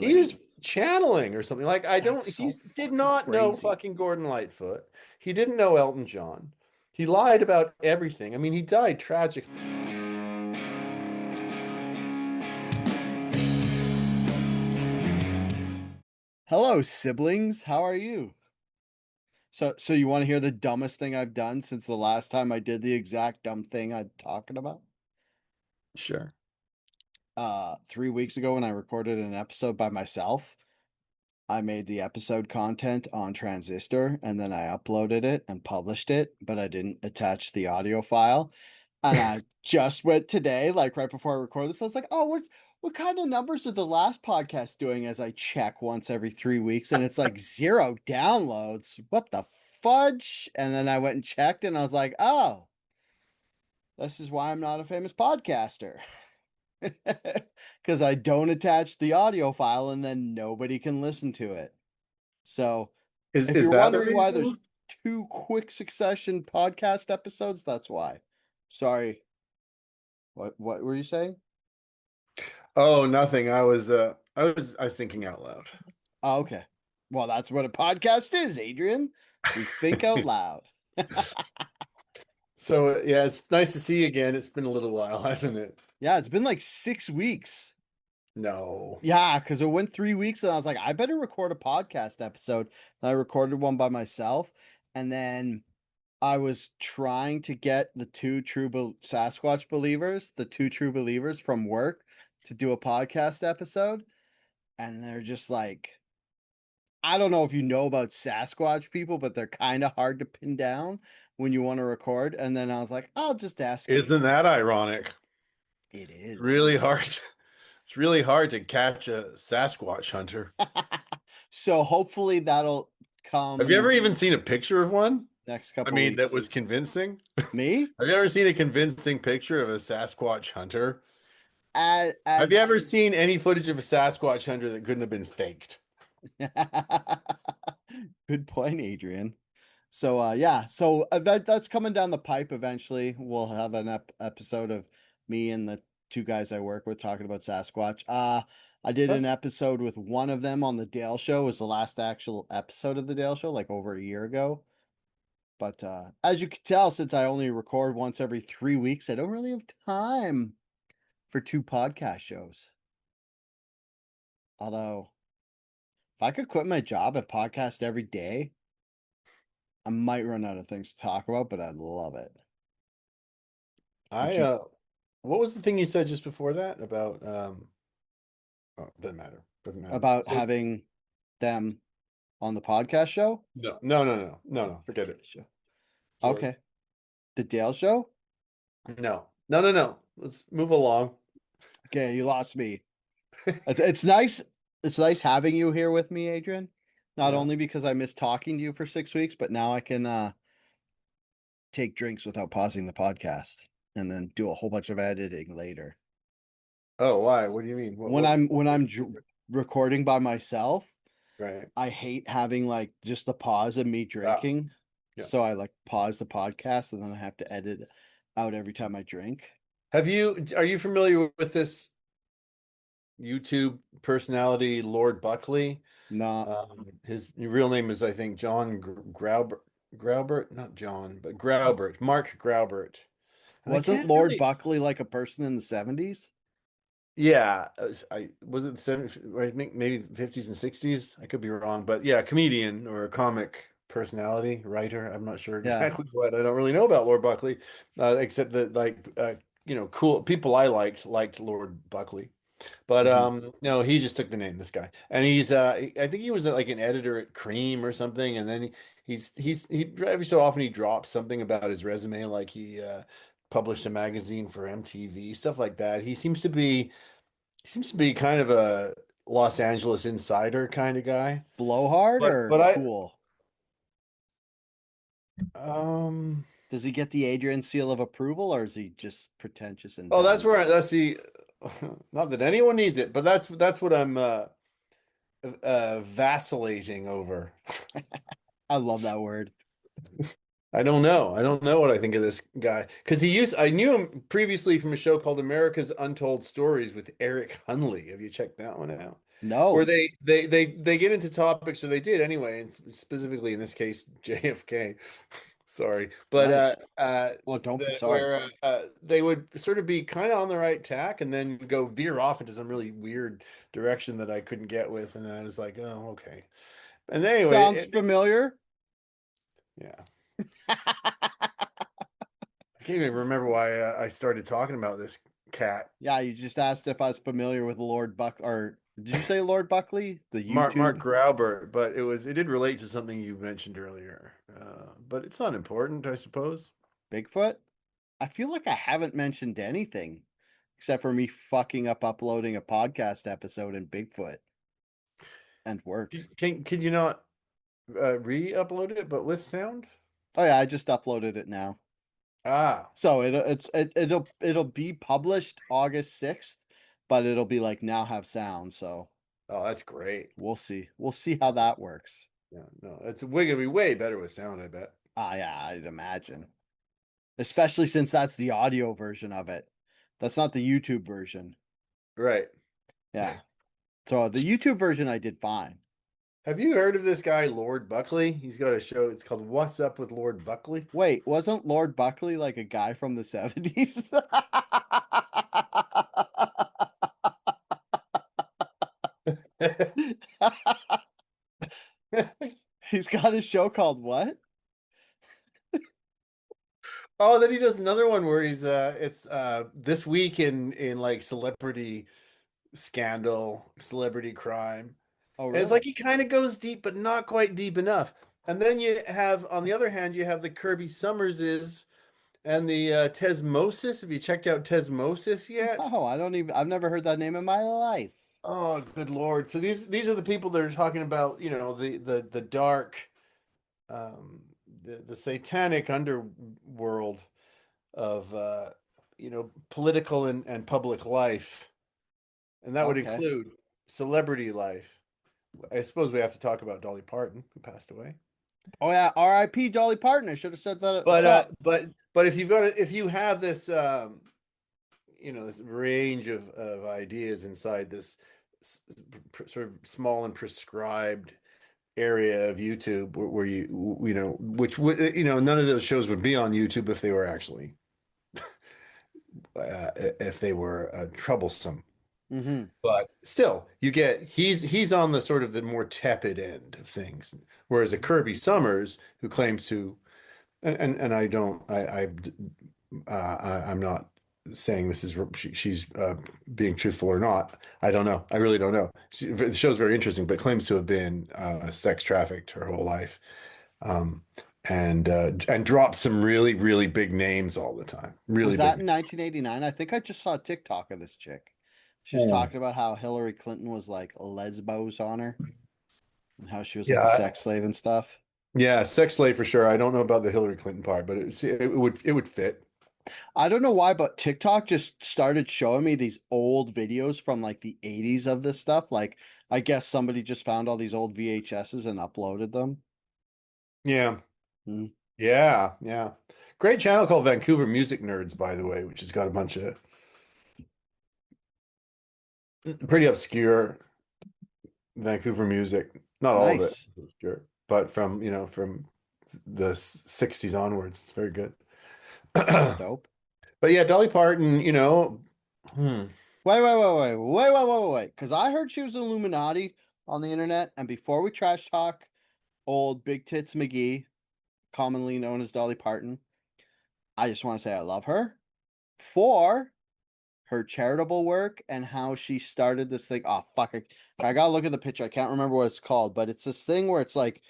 He was channeling or something. Like That's he so did fucking not know crazy. fucking Gordon Lightfoot. He didn't know Elton John. He lied about everything. I mean, he died tragically. Hello, siblings. How are you? So you want to hear the dumbest thing I've done since the last time I did the exact dumb thing I'm talking about? Sure. 3 weeks ago when I recorded an episode by myself, I made the episode content on Transistor and then I uploaded it and published it, but I didn't attach the audio file. And I just went today, like right before I record this, I was like, oh, what kind of numbers are the last podcast doing? As I check once every 3 weeks, and it's like 0 downloads. What the fudge? And then I went and checked, and I was like, oh, this is why I'm not a famous podcaster. Because I don't attach the audio file and then nobody can listen to it. So if Is you're that the wondering why there's reason? two quick succession podcast episodes, that's why. Sorry. What were you saying? Oh, nothing. I was thinking out loud. Oh, okay. Well, that's what a podcast is, Adrian. We think out loud. So yeah, it's nice to see you again. It's been a little while, hasn't it? Yeah, it's been like 6 weeks. No. Yeah, because it went 3 weeks and I was like, I better record a podcast episode. And I recorded one by myself. And then I was trying to get the Sasquatch believers, the two true believers from work to do a podcast episode. And they're just like, I don't know if you know about Sasquatch people, but they're kind of hard to pin down when you want to record. And then I was like, I'll just ask them. Isn't that ironic? It It's is. really hard. It's really hard to catch a Sasquatch hunter. So hopefully that'll Have you ever come even seen a picture of one? next I couple mean, that weeks. was convincing. Me? Have you ever seen a convincing picture of a Sasquatch hunter? As, Have you ever as seen any footage of a Sasquatch hunter that couldn't have been faked? Good point, Adrian. So yeah, so that's coming down the pipe eventually. We'll have an episode of me and the two guys I work with talking about Sasquatch. I did an That's episode with one of them on the Dale Show. It was the last actual episode of the Dale Show, like over a year ago. But as you can tell, since I only record once every 3 weeks, I don't really have time for two podcast shows. Although, if I could quit my job and podcast every day, I might run out of things to talk about, but I'd love it. Would I you what was the thing you said just before that about oh, doesn't matter. Doesn't matter. about So it's having them on the podcast show? no, forget it. Show. So Okay. The Dale Show? no. Let's move along. Okay, you lost me. It's nice. It's nice having you here with me, Adrian. Not Yeah. only because I missed talking to you for 6 weeks, but now I can take drinks without pausing the podcast and then do a whole bunch of editing later. Oh, why? What do you mean? When I'm recording by myself, Right. I hate having like just the pause of me Ah, drinking. yeah. So I like pause the podcast and then I have to edit out every time I drink. Are you familiar with this YouTube personality, Lordbuckley? Not His real name is, I think, John Graubert, not John, but Graubert, Mark Graubert. And I wasn't can't Lord really, Buckley like a person in the 70s? yeah, I was it the 70s, I think maybe 50s and 60s. I could be wrong, but yeah, comedian or a comic personality, writer. I'm not sure Yeah. exactly what. I don't really know about Lord Buckley, except that cool people I liked Lord Buckley. But Hmm. no, he just took the name, this guy. And I think he was like an editor at Cream or something, and then he every so often he drops something about his resume, like he published a magazine for MTV, stuff like that. He seems to be kind of a Los Angeles insider kind of guy. Blowhard or But cool? um Does he get the Adrian seal of approval or is he just pretentious and oh, dumb? that's the not that anyone needs it, but that's what I'm vacillating over. I love that word. I don't know. I don't know what I think of this guy because I knew him previously from a show called America's Untold Stories with Eric Hunley. Have you checked that one out? where No. they get into topics, or they did anyway, and specifically in this case, JFK. Sorry, but Nice. Well, don't be sorry. where they would sort of be kind of on the right tack, and then go veer off into some really weird direction that I couldn't get with, and then I was like, oh, okay. And anyway, Sounds familiar. yeah, I can't even remember why I started talking about this cat. Yeah, you just asked if I was familiar with Lord Buck, or did you say Lord Buckley? The Mark YouTube Grauber, but it did relate to something you mentioned earlier. But it's not important, I suppose. Bigfoot? I feel like I haven't mentioned anything except for me fucking up uploading a podcast episode in Bigfoot and work. Can you not re-upload it, but with sound? Oh yeah, I just uploaded it now. Ah, So it'll be published August 6th, but it'll be like now have sound, so oh, that's great. we'll see. We'll see how that works. Yeah, no, it's gonna be way better with sound, I bet. Ah yeah, I'd imagine. Especially since that's the audio version of it. That's not the YouTube version. Right. Yeah. So the YouTube version I did fine. Have you heard of this guy, Lord Buckley? He's got a show. It's called What's Up with Lord Buckley. Wait, wasn't Lordbuckley like a guy from the 70s? He's got a show called what? Oh, then he does another one where he's it's this week in like celebrity scandal, celebrity crime. Oh, And it's like really? he kind of goes deep, but not quite deep enough. And then you have, on the other hand, you have the Kirby Summerses and the Tesmosis. Have you checked out Tesmosis yet? Oh, I don't even, I've never heard that name in my life. Oh, good Lord. So these are the people that are talking about, the dark, um, the satanic underworld of political and public life. And that would Okay. include celebrity life. I suppose we have to talk about Dolly Parton, who passed away. Oh, yeah. R.I.P. Dolly Parton. I should have said that at the But top. if if you have this this range of ideas inside this sort of small and prescribed area of YouTube where none of those shows would be on YouTube if they were actually if they were troublesome. Mm-hmm. But still, you get he's on the sort of the more tepid end of things, whereas a Kirby Summers who claims to and I don't I'm not saying this is she's being truthful or not. I don't know. I really don't know. The show's very interesting, but claims to have been sex trafficked her whole life, um, and dropped some really really big names all the time. Was Really that big. in 1989? I think I just saw a TikTok of this chick. She was Yeah. talking about how Hillary Clinton was like lesbos on her and how she was like a Yeah, sex slave and stuff. yeah, sex slave for sure. I don't know about the Hillary Clinton part, but it would fit. I don't know why, but TikTok just started showing me these old videos from like the 80s of this stuff. Like, I guess somebody just found all these old VHSs and uploaded them. Yeah, Hmm. yeah, yeah. Great channel called Vancouver Music Nerds, by the way, which has got a bunch of pretty obscure Vancouver music. Not all of it Nice. is obscure, but from the 60s onwards, it's very good. That's dope. But yeah, Dolly Parton, hmm. Wait. Because I heard she was Illuminati on the internet. And before we trash talk old Big Tits McGee, commonly known as Dolly Parton, I just want to say I love her for her charitable work and how she started this thing. Oh, fuck. I gotta look at the picture. I can't remember what it's called, but it's this thing where it's like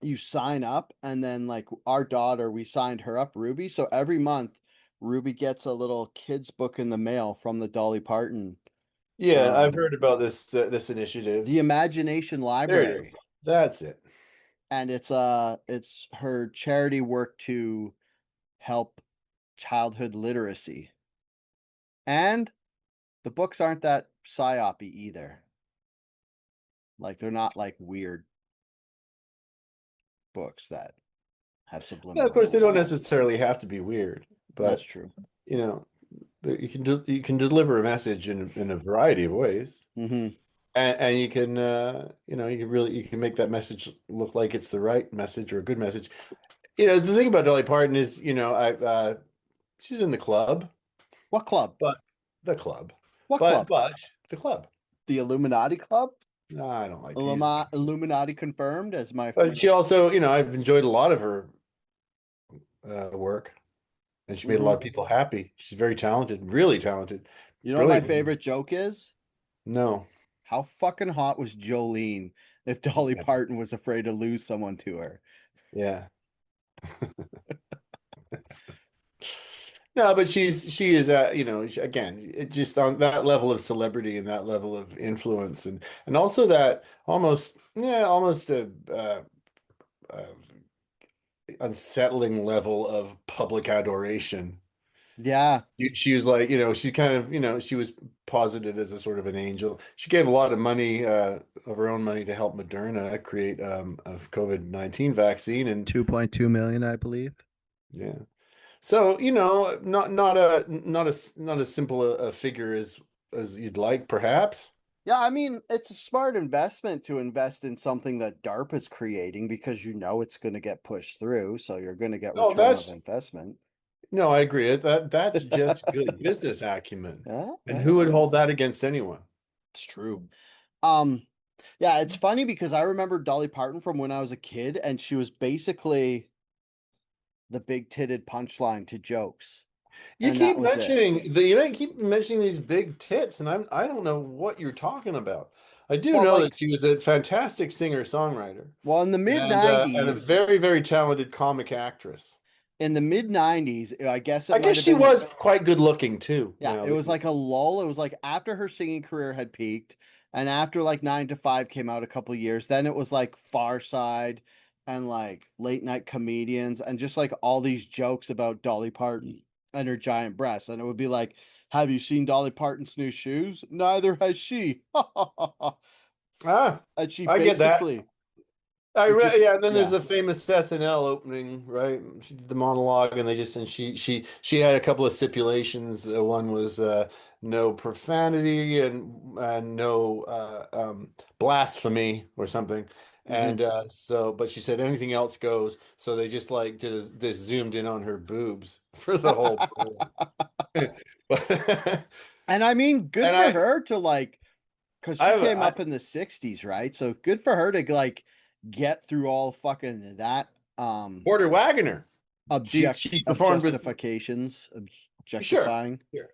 you sign up and then like our daughter, we signed her up, Ruby. So every month, Ruby gets a little kids book in the mail from the Dolly Parton, Yeah, I've um, heard about this initiative. the Imagination There it is. Library. That's it. And it's her charity work to help childhood literacy. And the books aren't that psyopy either. Like they're not like weird books that have Yeah, of subliminal course, they don't messages. necessarily have to be weird, That's but true. you know, but you can deliver a message in a variety of ways. Hmm. and you can you can really you can make that message look like it's the right message or a good message. The thing about Dolly Parton is, I she's in the club, What club? but the club, What but club? but the club. The Illuminati club? No, I don't like to use that. Illuminati confirmed as my But she also, I've enjoyed a lot of her work, and she made a lot Mhm. of people happy. She's very talented, really talented, You know what my brilliant woman. favorite joke is? No, How fucking hot was Jolene if Dolly Parton was afraid to lose someone to her? yeah. No, but she is again, just on that level of celebrity and that level of influence and also that almost a unsettling level of public adoration. Yeah, She was like, she's kind of, she was posited as a sort of an angel. She gave a lot of money, of her own money to help Moderna create a COVID-19 vaccine. And 2.2 million, I believe. yeah. So, not as simple a figure as you'd like, perhaps. Yeah, I mean, it's a smart investment to invest in something that DARPA is creating because you know it's going to get pushed through, so you're going to get No, return of that's investment. no, I agree. That's just good business acumen. Yeah, And who would hold that against anyone? it's true. Um, yeah, it's funny because I remember Dolly Parton from when I was a kid, and she was basically the big titted punchline to jokes, You and that keep was it. mentioning keep mentioning these big tits, and I don't know what you're talking about. I do Well, know that like, she was a fantastic singer-songwriter well, in the mid and a '90s, very, very talented comic actress. I guess it I might guess have she been. was quite good looking too. Yeah, it was like a lull. It was like after her singing career had peaked, and after like 9 to 5 came out a couple years, then it was like Far Side and like late night comedians and just like all these jokes about Dolly Parton and her giant breasts. And it would be like, have you seen Dolly Parton's new shoes? Neither has she. Ah, And she I get that. basically would Yeah, and then there's yeah. the famous SNL opening, right? She did the monologue, and she had a couple of stipulations. One was no profanity and no blasphemy or something. Mhm. And but she said anything else goes. So they just like did this zoomed in on her boobs for the whole program. But And I mean, good and for her to like because she came I up in the 60s, right? So good for her to like get through all fucking that Porter Wagoner. object She performed with. objectifications, Sure. objectifying. Sure.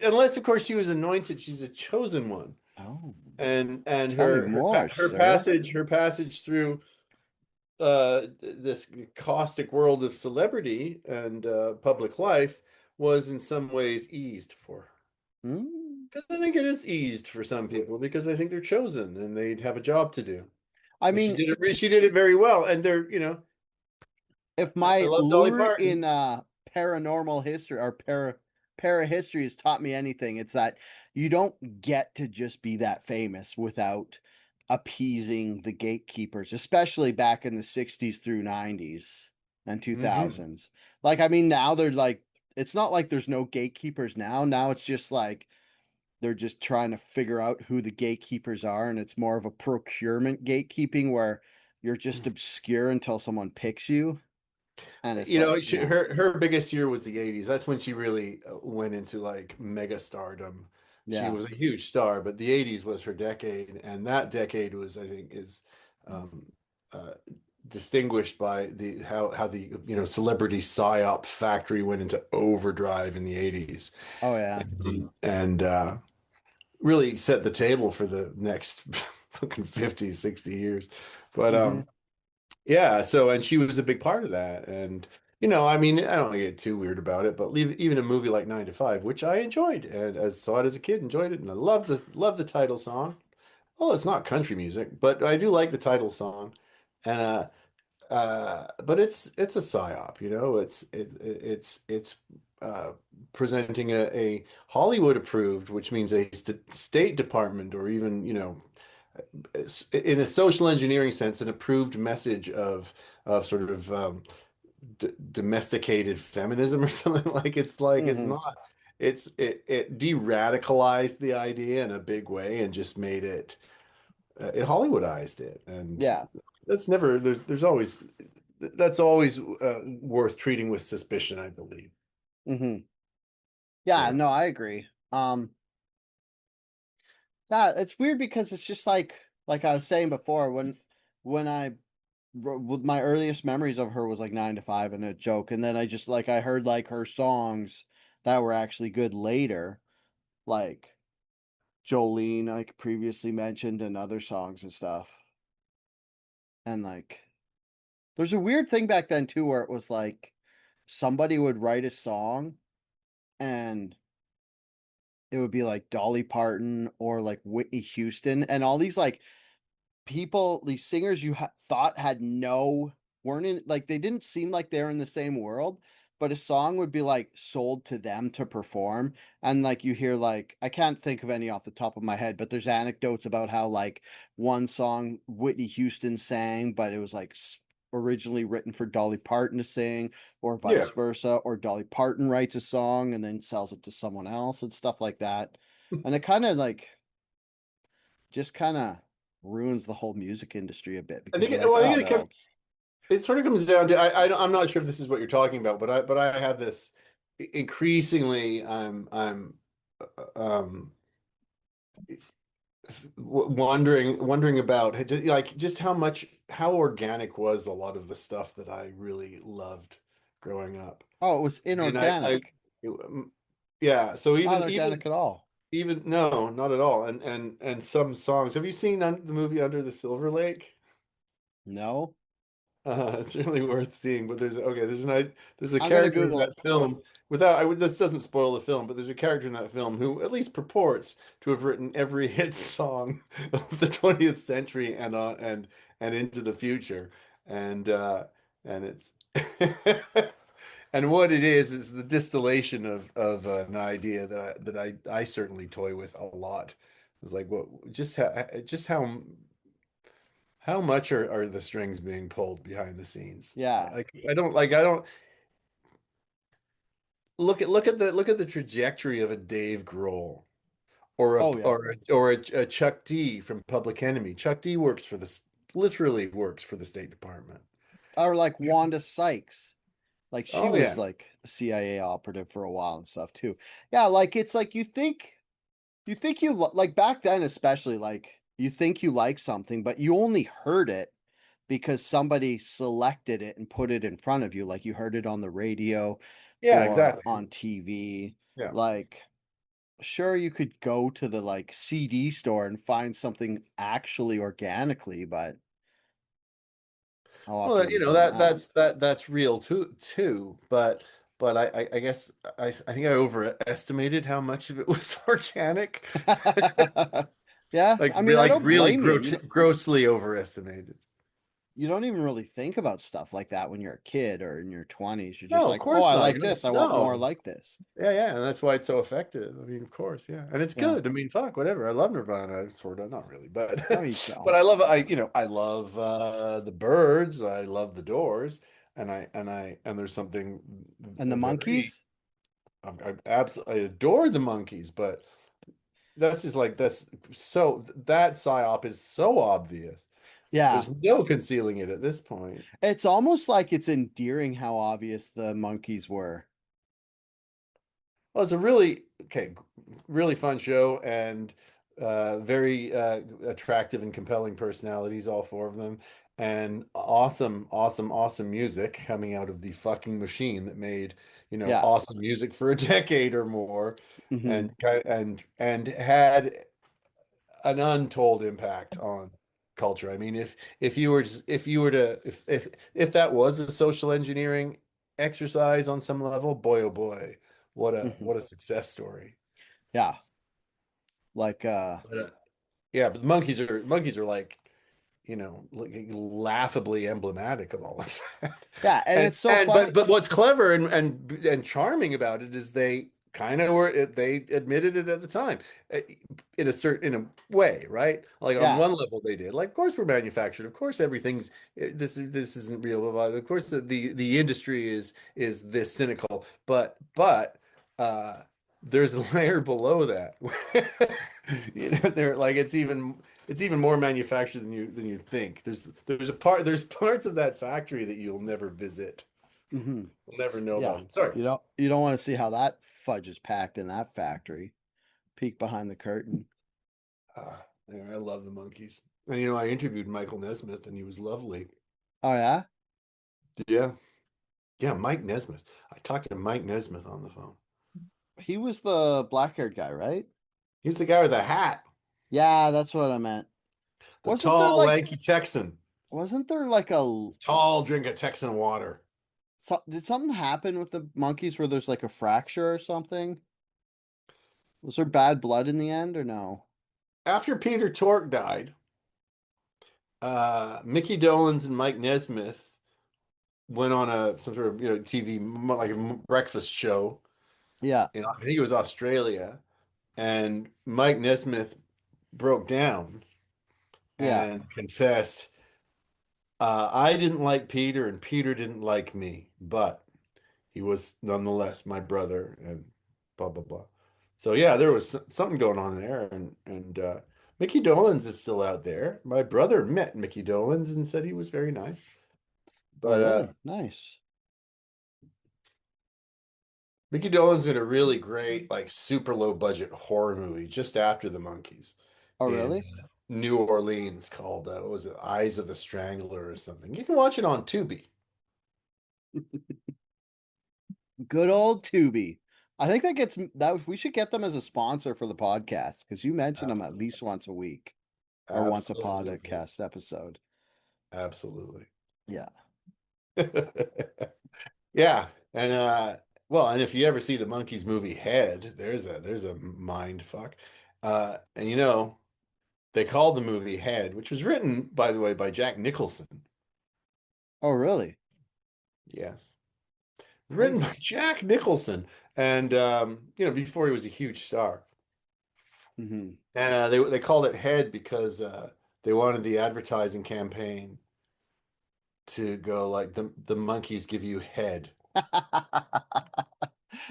Unless, of course, she was anointed. She's a chosen one. Oh, And tell me more, sir. her passage through this caustic world of celebrity and public life was in some ways eased for her. Mm. Because I think it is eased for some people because I think they're chosen and they have a job to do. I And mean, she did it very well. And if I my love Dolly lure Parton. in paranormal history or para history has taught me anything, it's that you don't get to just be that famous without appeasing the gatekeepers, especially back in the 60s through 90s and Hmm. 2000s. Like, I mean, now they're like, it's not like there's no gatekeepers now. Now it's just like they're just trying to figure out who the gatekeepers are, and it's more of a procurement gatekeeping where you're just obscure until someone picks you. And it's like, yeah, Her biggest year was the 80s. That's when she really went into like mega stardom. She yeah. was a huge star, but the 80s was her decade, and that decade was, I think, is um, uh, distinguished by the how the celebrity psyop factory went into overdrive in the 80s Oh yeah. and really set the table for the next fucking 50, 60 years. But Hmm. yeah, so and she was a big part of that. And I mean, I don't want to get too weird about it, but even a movie like 9 to 5, which I enjoyed and as saw it as a kid, enjoyed it, and I love the title song. Well, it's not country music, but I do like the title song. And but it's a psyop, it's uh presenting a Hollywood approved, which means a st State Department or even, in a social engineering sense, an approved message of sort of d domesticated feminism or something like it's Hmm. not it de-radicalized the idea in a big way and just made it. it Hollywoodized it, and Yeah. that's never there's always that's always worth treating with suspicion, I believe. Hmm. Yeah, Yeah, no, I agree. Yeah, it's weird because it's just like I was saying before, when I my earliest memories of her was like 9 to 5 and a joke, and then I just like I heard like her songs that were actually good later, like Jolene, like previously mentioned, and other songs and stuff. And like there's a weird thing back then too, where it was like somebody would write a song and it would be like Dolly Parton or like Whitney Houston and all these like people, these singers you thought had no weren't in like they didn't seem like they're in the same world, but a song would be like sold to them to perform. And like you hear like I can't think of any off the top of my head, but there's anecdotes about how like one song Whitney Houston sang, but it was like originally written for Dolly Parton to sing, or yeah. vice versa, or Dolly Parton writes a song and then sells it to someone else and stuff like that. And it kind of like just kind of ruins the whole music industry a bit I because think you're like, well, I oh, think they're all it sort of comes down to I'm not sure if this is what you're talking about, but I have this increasingly I'm um wondering about like just how organic was a lot of the stuff that I really loved growing up. oh, it was And inorganic, yeah, so not even organic at all. even no, not at all. And some songs. Have you seen the movie Under the Silver Lake? No, It's really worth seeing. But there's a I'm gonna character in Google that it. film. This doesn't spoil the film, but there's a character in that film who at least purports to have written every hit song of the 20th century and into the future. And it's and what it is the distillation of an idea that I certainly toy with a lot. It's like what just how much are the strings being pulled behind the scenes? Yeah. I don't look at the trajectory of a Dave Grohl Oh yeah. or a Chuck D from Public Enemy. Chuck D literally works for the State Department. Or like Wanda Sykes. Like she Oh was yeah. like a CIA operative for a while and stuff too. Yeah, like it's like you think like back then especially like you think you like something, but you only heard it because somebody selected it and put it in front of you. Like you heard it on the radio Yeah, or exactly. on TV. Yeah. Like sure you could go to the like CD store and find something actually organically, but how often Well, are you doing that that? that's real too. But I guess I think I overestimated how much of it was organic. Yeah, I mean, I Like don't really blame you. grossly overestimated. You don't even really think about stuff like that when you're a kid or in your 20s. You're just No, of like, "Oh, course I not. like You're not, this. I want more no. like this." Yeah, yeah, and that's why it's so effective. I mean, of course, yeah. And it's Yeah. good. I mean, fuck, whatever. I love Nirvana, sort of, not really, but No, you but don't. I love the Birds, I love the Doors, and there's something And the very monkeys? I absolutely adore the Monkees, but that's so that psyop is so obvious. Yeah. There's no concealing it at this point. It's almost like it's endearing how obvious the monkeys were. Well, it's a really fun show and very attractive and compelling personalities, all four of them, and awesome music coming out of the fucking machine that made, Yeah. awesome music for a decade or more, Hmm. and had an untold impact on culture. I mean, if you were to if that was a social engineering exercise on some level, boy oh boy, Hmm. what a success story. Yeah. Like But, yeah, but the monkeys are like, like laughably emblematic of all of that. yeah, and And it's so and funny. but what's clever and charming about it is they admitted it at the time, uh, in a way, right? Like on Yeah. one level they did. Like, of course we're manufactured. Of course everything's this isn't real. Blah, blah. Of course the industry is this cynical. But there's a layer below that. They're like it's even more manufactured than you think. There's parts of that factory that you'll never visit. Hmm. You'll never know about Yeah. them. Sorry. You don't want to see how that fudge is packed in that factory. Peek behind the curtain. Yeah, I love the monkeys. And I interviewed Michael Nesmith and he was lovely. Oh yeah? Yeah. Yeah, Mike Nesmith. I talked to Mike Nesmith on the phone. He was the black-haired guy, right? He's the guy with the hat, Yeah, that's what I meant. the Wasn't there tall, like lanky Texan, wasn't there like a tall drink of Texan water. did something happen with the monkeys where there's like a fracture or something? Was there bad blood in the end or no? After Peter Tork died, Mickey Dolenz and Mike Nesmith went on some sort of TV like a breakfast show Yeah, in I think it was Australia, and Mike Nesmith broke down yeah. and confessed, I didn't like Peter and Peter didn't like me, but he was nonetheless my brother and blah blah blah. So yeah, there was something going on there, and Mickey Dolenz is still out there. My brother met Mickey Dolenz and said he was very nice. Oh, But really? Nice. Mickey Dolenz made a really great, like super low budget horror movie just after the Monkees Oh, in really? New Orleans called what was it, Eyes of the Strangler or something. You can watch it on Tubi. Good old Tubi. I think that we should get them as a sponsor for the podcast because you mention them at Absolutely. least once a week or once a Absolutely. podcast episode. Absolutely. Yeah. Yeah, and well, and if you ever see the Monkees movie Head, there's a mind fuck. And they called the movie Head, which was written, by the way, by Jack Nicholson. Oh, really? Yes. Written by Crazy. Jack Nicholson, and before he was a huge star. Hmm. And they called it Head because they wanted the advertising campaign to go like the monkeys give you head.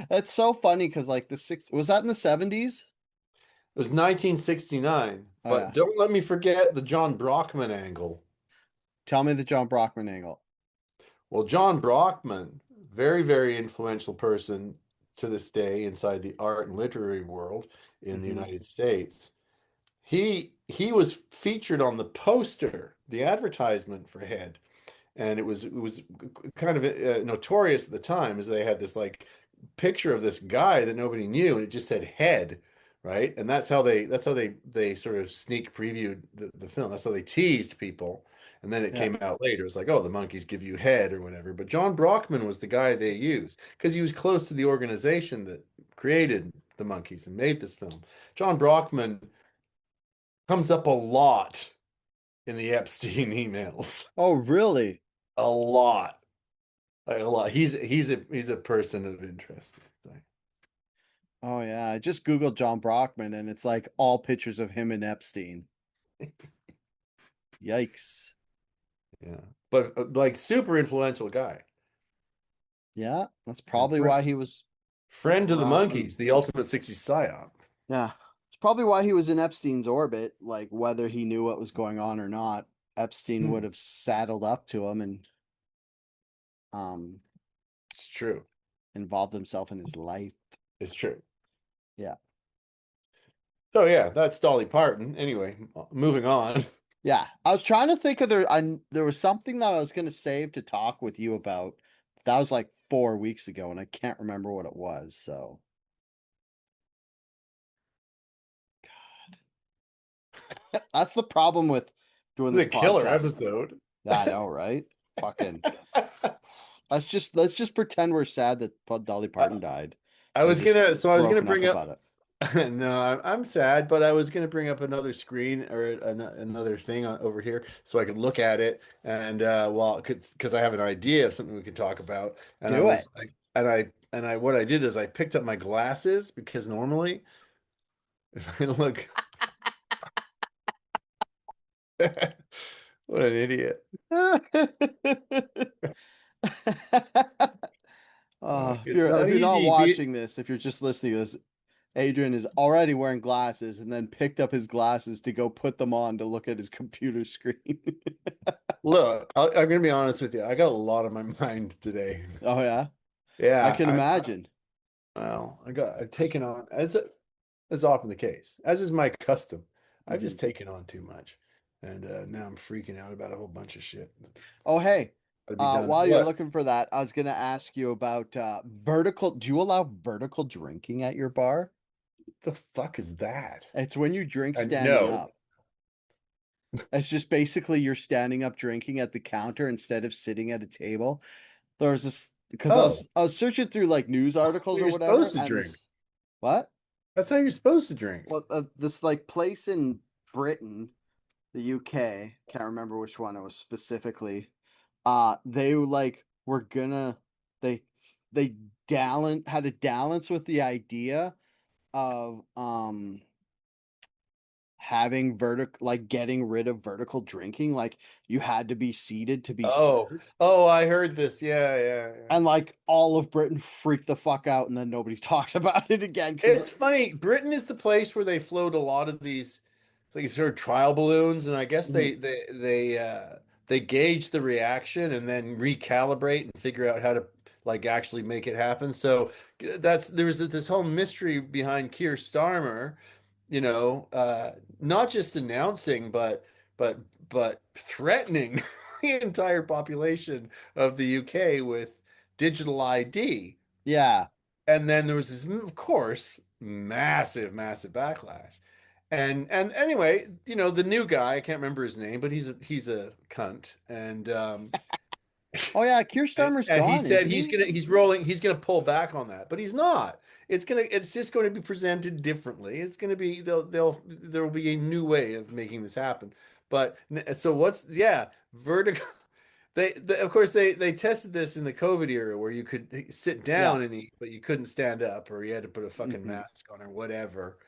That's so funny because like the six was that in the 70s? It was 1969, Oh but yeah. don't let me forget the John Brockman angle. Tell me the John Brockman angle. Well, John Brockman, very, very influential person to this day inside the art and literary world in the Hmm. United States. He was featured on the poster, the advertisement for Head, and it was kind of notorious at the time as they had this like picture of this guy that nobody knew, and it just said Head, right? And that's how they sort of sneak previewed the film. That's how they teased people. And then it Yeah. came out later. It's like, oh, the monkeys give you head or whatever. But John Brockman was the guy they used because he was close to the organization that created the monkeys and made this film. John Brockman comes up a lot in the Epstein emails. Oh, really? A lot. Like a lot. He's a person of interest. Oh yeah. I just Googled John Brockman and it's like all pictures of him and Epstein. Yikes. Yeah. But like super influential guy. Yeah, that's And probably why he was friend to the uh monkeys, the ultimate 60s psyop. yeah. It's probably why he was in Epstein's orbit, like whether he knew what was going on or not. Epstein would Hmm. have saddled up to him and um It's true. involved himself in his life. It's true. Yeah. So yeah, that's Dolly Parton. Anyway, moving on. Yeah. I was trying to think of there was something that I was gonna save to talk with you about. That was like 4 weeks ago and I can't remember what it was, so that's the problem with doing The this killer podcast. episode. Yeah, I know, right? Fucking let's just pretend we're sad that Dolly Parton died I and was just gonna, so I was broke gonna enough bring up. about it. No, I'm sad, but I was gonna bring up another screen or another thing over here so I could look at it and well, because I have an idea of something we could talk about, and I Do was it. I, and I what I did is I picked up my glasses because normally if I look, what an idiot. If It's not you're not easy. watching this, if you're just listening to this, Adrian is already wearing glasses and then picked up his glasses to go put them on to look at his computer screen. Look, I'm gonna be honest with you. I got a lot on my mind today. Oh yeah, I Yeah, can imagine. I've taken on as often the case, as is my custom. I've Hmm. just taken on too much, and now I'm freaking out about a whole bunch of shit. Oh hey, Got to be done. while you're What looking for that, I was gonna ask you about vertical. Do you allow vertical drinking at your bar? the fuck is that? It's when you drink And standing no. up. It's just basically you're standing up drinking at the counter instead of sitting at a table. There was this because Oh, I was searching through like news articles or you're whatever, supposed to and drink. this what? That's how you're supposed to drink. Well, this like place in Britain, the UK, can't remember which one it was specifically. They like were gonna they they had a dalliance with the idea of having vertical like getting rid of vertical drinking, like you had to be seated to be Oh, served. oh, I heard this. Yeah, yeah, yeah. And like all of Britain freaked the fuck out, and then nobody's talked about it again because It's funny. Britain is the place where they float a lot of these like sort of trial balloons, and I guess they gauge the reaction and then recalibrate and figure out how to like actually make it happen. So there was this whole mystery behind Keir Starmer, not just announcing, but but threatening the entire population of the UK with digital ID. yeah. And then there was this, of course, massive, massive backlash. And anyway, the new guy, I can't remember his name, but he's a cunt. Oh yeah, Keir Starmer's And he gone, said isn't he? he's gonna pull back on that, but he's not. It's just going to be presented differently. It's going to be there will be a new way of making this happen. But so yeah, vertical. Of course they tested this in the COVID era where you could sit Yeah. down and eat, but you couldn't stand up, or you had to put a fucking Hmm. mask on or whatever,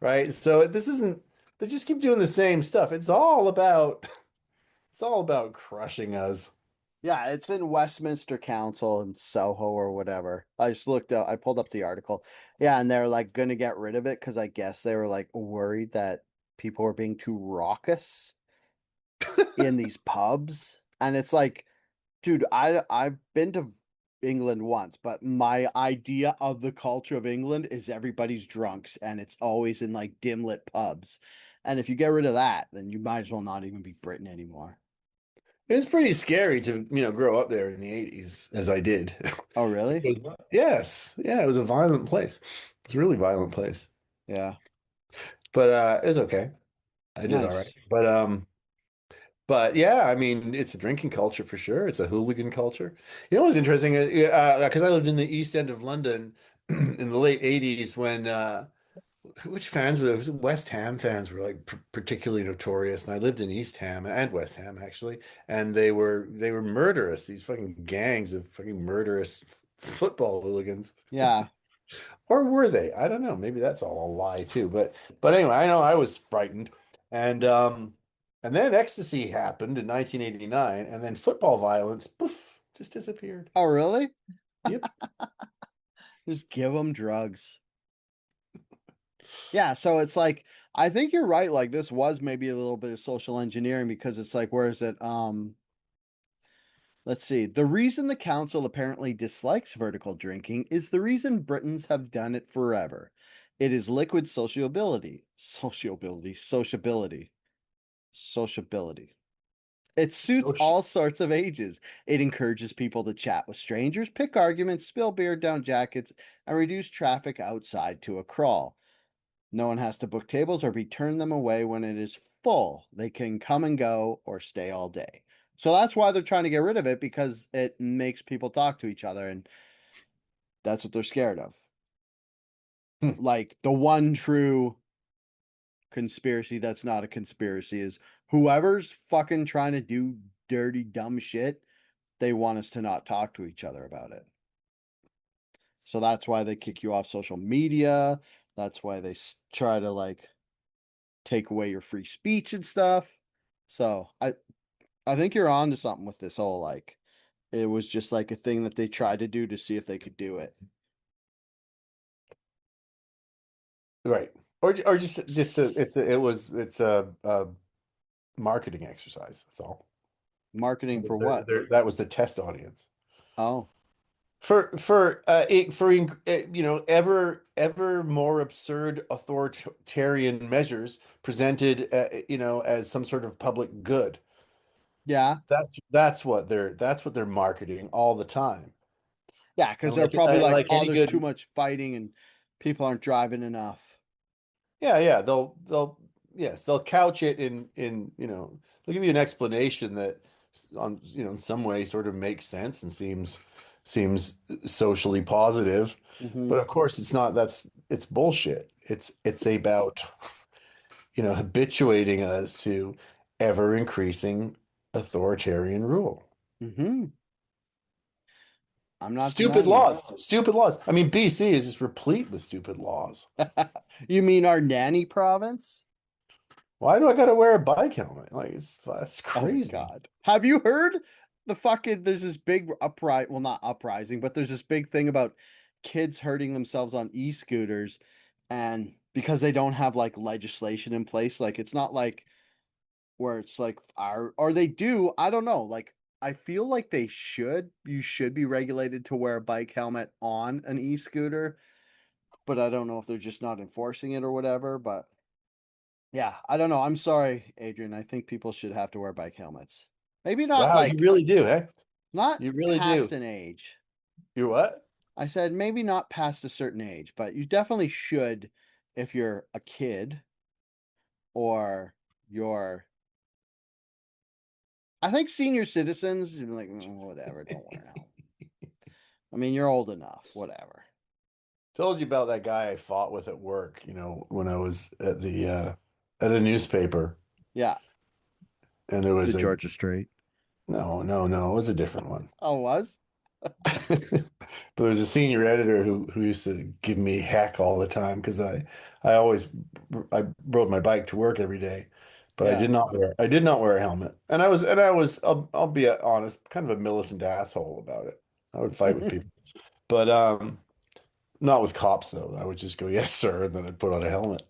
right? So this isn't. They just keep doing the same stuff. It's all about crushing us. Yeah, it's in Westminster Council in Soho or whatever. I just looked up, I pulled up the article. Yeah, and they're like gonna get rid of it because I guess they were like worried that people were being too raucous in these pubs. And it's like, dude, I've been to England once, but my idea of the culture of England is everybody's drunks and it's always in like dim lit pubs. And if you get rid of that, then you might as well not even be Britain anymore. It's pretty scary to, grow up there in the 80s as I did. Oh, really? Yes. Yeah, it was a violent place. It's a really violent place. Yeah. But it was okay. I did all right. Nice. But yeah, I mean, it's a drinking culture for sure. It's a hooligan culture. You know what's interesting? Because I lived in the East End of London in the late 80s when which fans were there? Was West Ham fans were like particularly notorious, and I lived in East Ham and West Ham actually, and they were murderous. These fucking gangs of fucking murderous football hooligans, Yeah. or were they? I don't know. Maybe that's all a lie too. But anyway, I know I was frightened, and um, and then ecstasy happened in 1989, and then football violence, poof, just disappeared. Oh, really? Yep. Just give them drugs. Yeah, so it's like I think you're right. Like this was maybe a little bit of social engineering because it's like, where is it? Let's see. The reason the council apparently dislikes vertical drinking is the reason Britons have done it forever. It is liquid sociability. It suits Social. all sorts of ages. It encourages people to chat with strangers, pick arguments, spill beer down jackets, and reduce traffic outside to a crawl. No one has to book tables or be turned them away when it is full. They can come and go or stay all day. So that's why they're trying to get rid of it because it makes people talk to each other and that's what they're scared of. Hmm. Like the one true conspiracy that's not a conspiracy is whoever's fucking trying to do dirty dumb shit, they want us to not talk to each other about it. So that's why they kick you off social media. That's why they try to like take away your free speech and stuff. So I think you're on to something with this whole like it was just like a thing that they tried to do to see if they could do it. Right. Or it's a marketing exercise. That's all. Marketing for what? That was the test audience Oh, ever more absurd authoritarian measures presented as some sort of public good. yeah. That's what they're marketing all the time. Yeah, And because they're probably like, like oh, any there's too good. much fighting and people aren't driving enough. Yeah, they'll couch it in they'll give you an explanation that in some way sort of makes sense and seems socially positive. Hmm. But of course it's bullshit. It's about habituating us to ever increasing authoritarian rule. Hmm. I'm not Stupid denying it. laws. Stupid laws. I mean, BC is just replete with stupid laws. You mean our nanny province? Why do I gotta wear a bike helmet? Like that's Oh crazy. God. Have you heard the fucking there's this big well, not uprising, but there's this big thing about kids hurting themselves on e-scooters and because they don't have like legislation in place, like it's not like where it's like our or they do, I don't know. Like I feel like you should be regulated to wear a bike helmet on an e-scooter, but I don't know if they're just not enforcing it or whatever, but yeah, I don't know. I'm sorry, Adrian. I think people should have to wear bike helmets. Maybe not Wow, you like really do, eh? not You really past do. an age. You what? I said maybe not past a certain age, but you definitely should if you're a kid or you're I think senior citizens, you're like, whatever, don't wear a helmet. I mean, you're old enough, whatever. Told you about that guy I fought with at work, when I was at a newspaper, Yeah. and there The was a Georgia Strait. no, no, no, it was a different one. Oh, was? But there was a senior editor who used to give me heck all the time because I rode my bike to work every day, but Yeah. I did not wear a helmet, and I was I'll be honest, kind of a militant asshole about it. I would fight with people, but not with cops though. I would just go yes sir, and then I'd put on a helmet.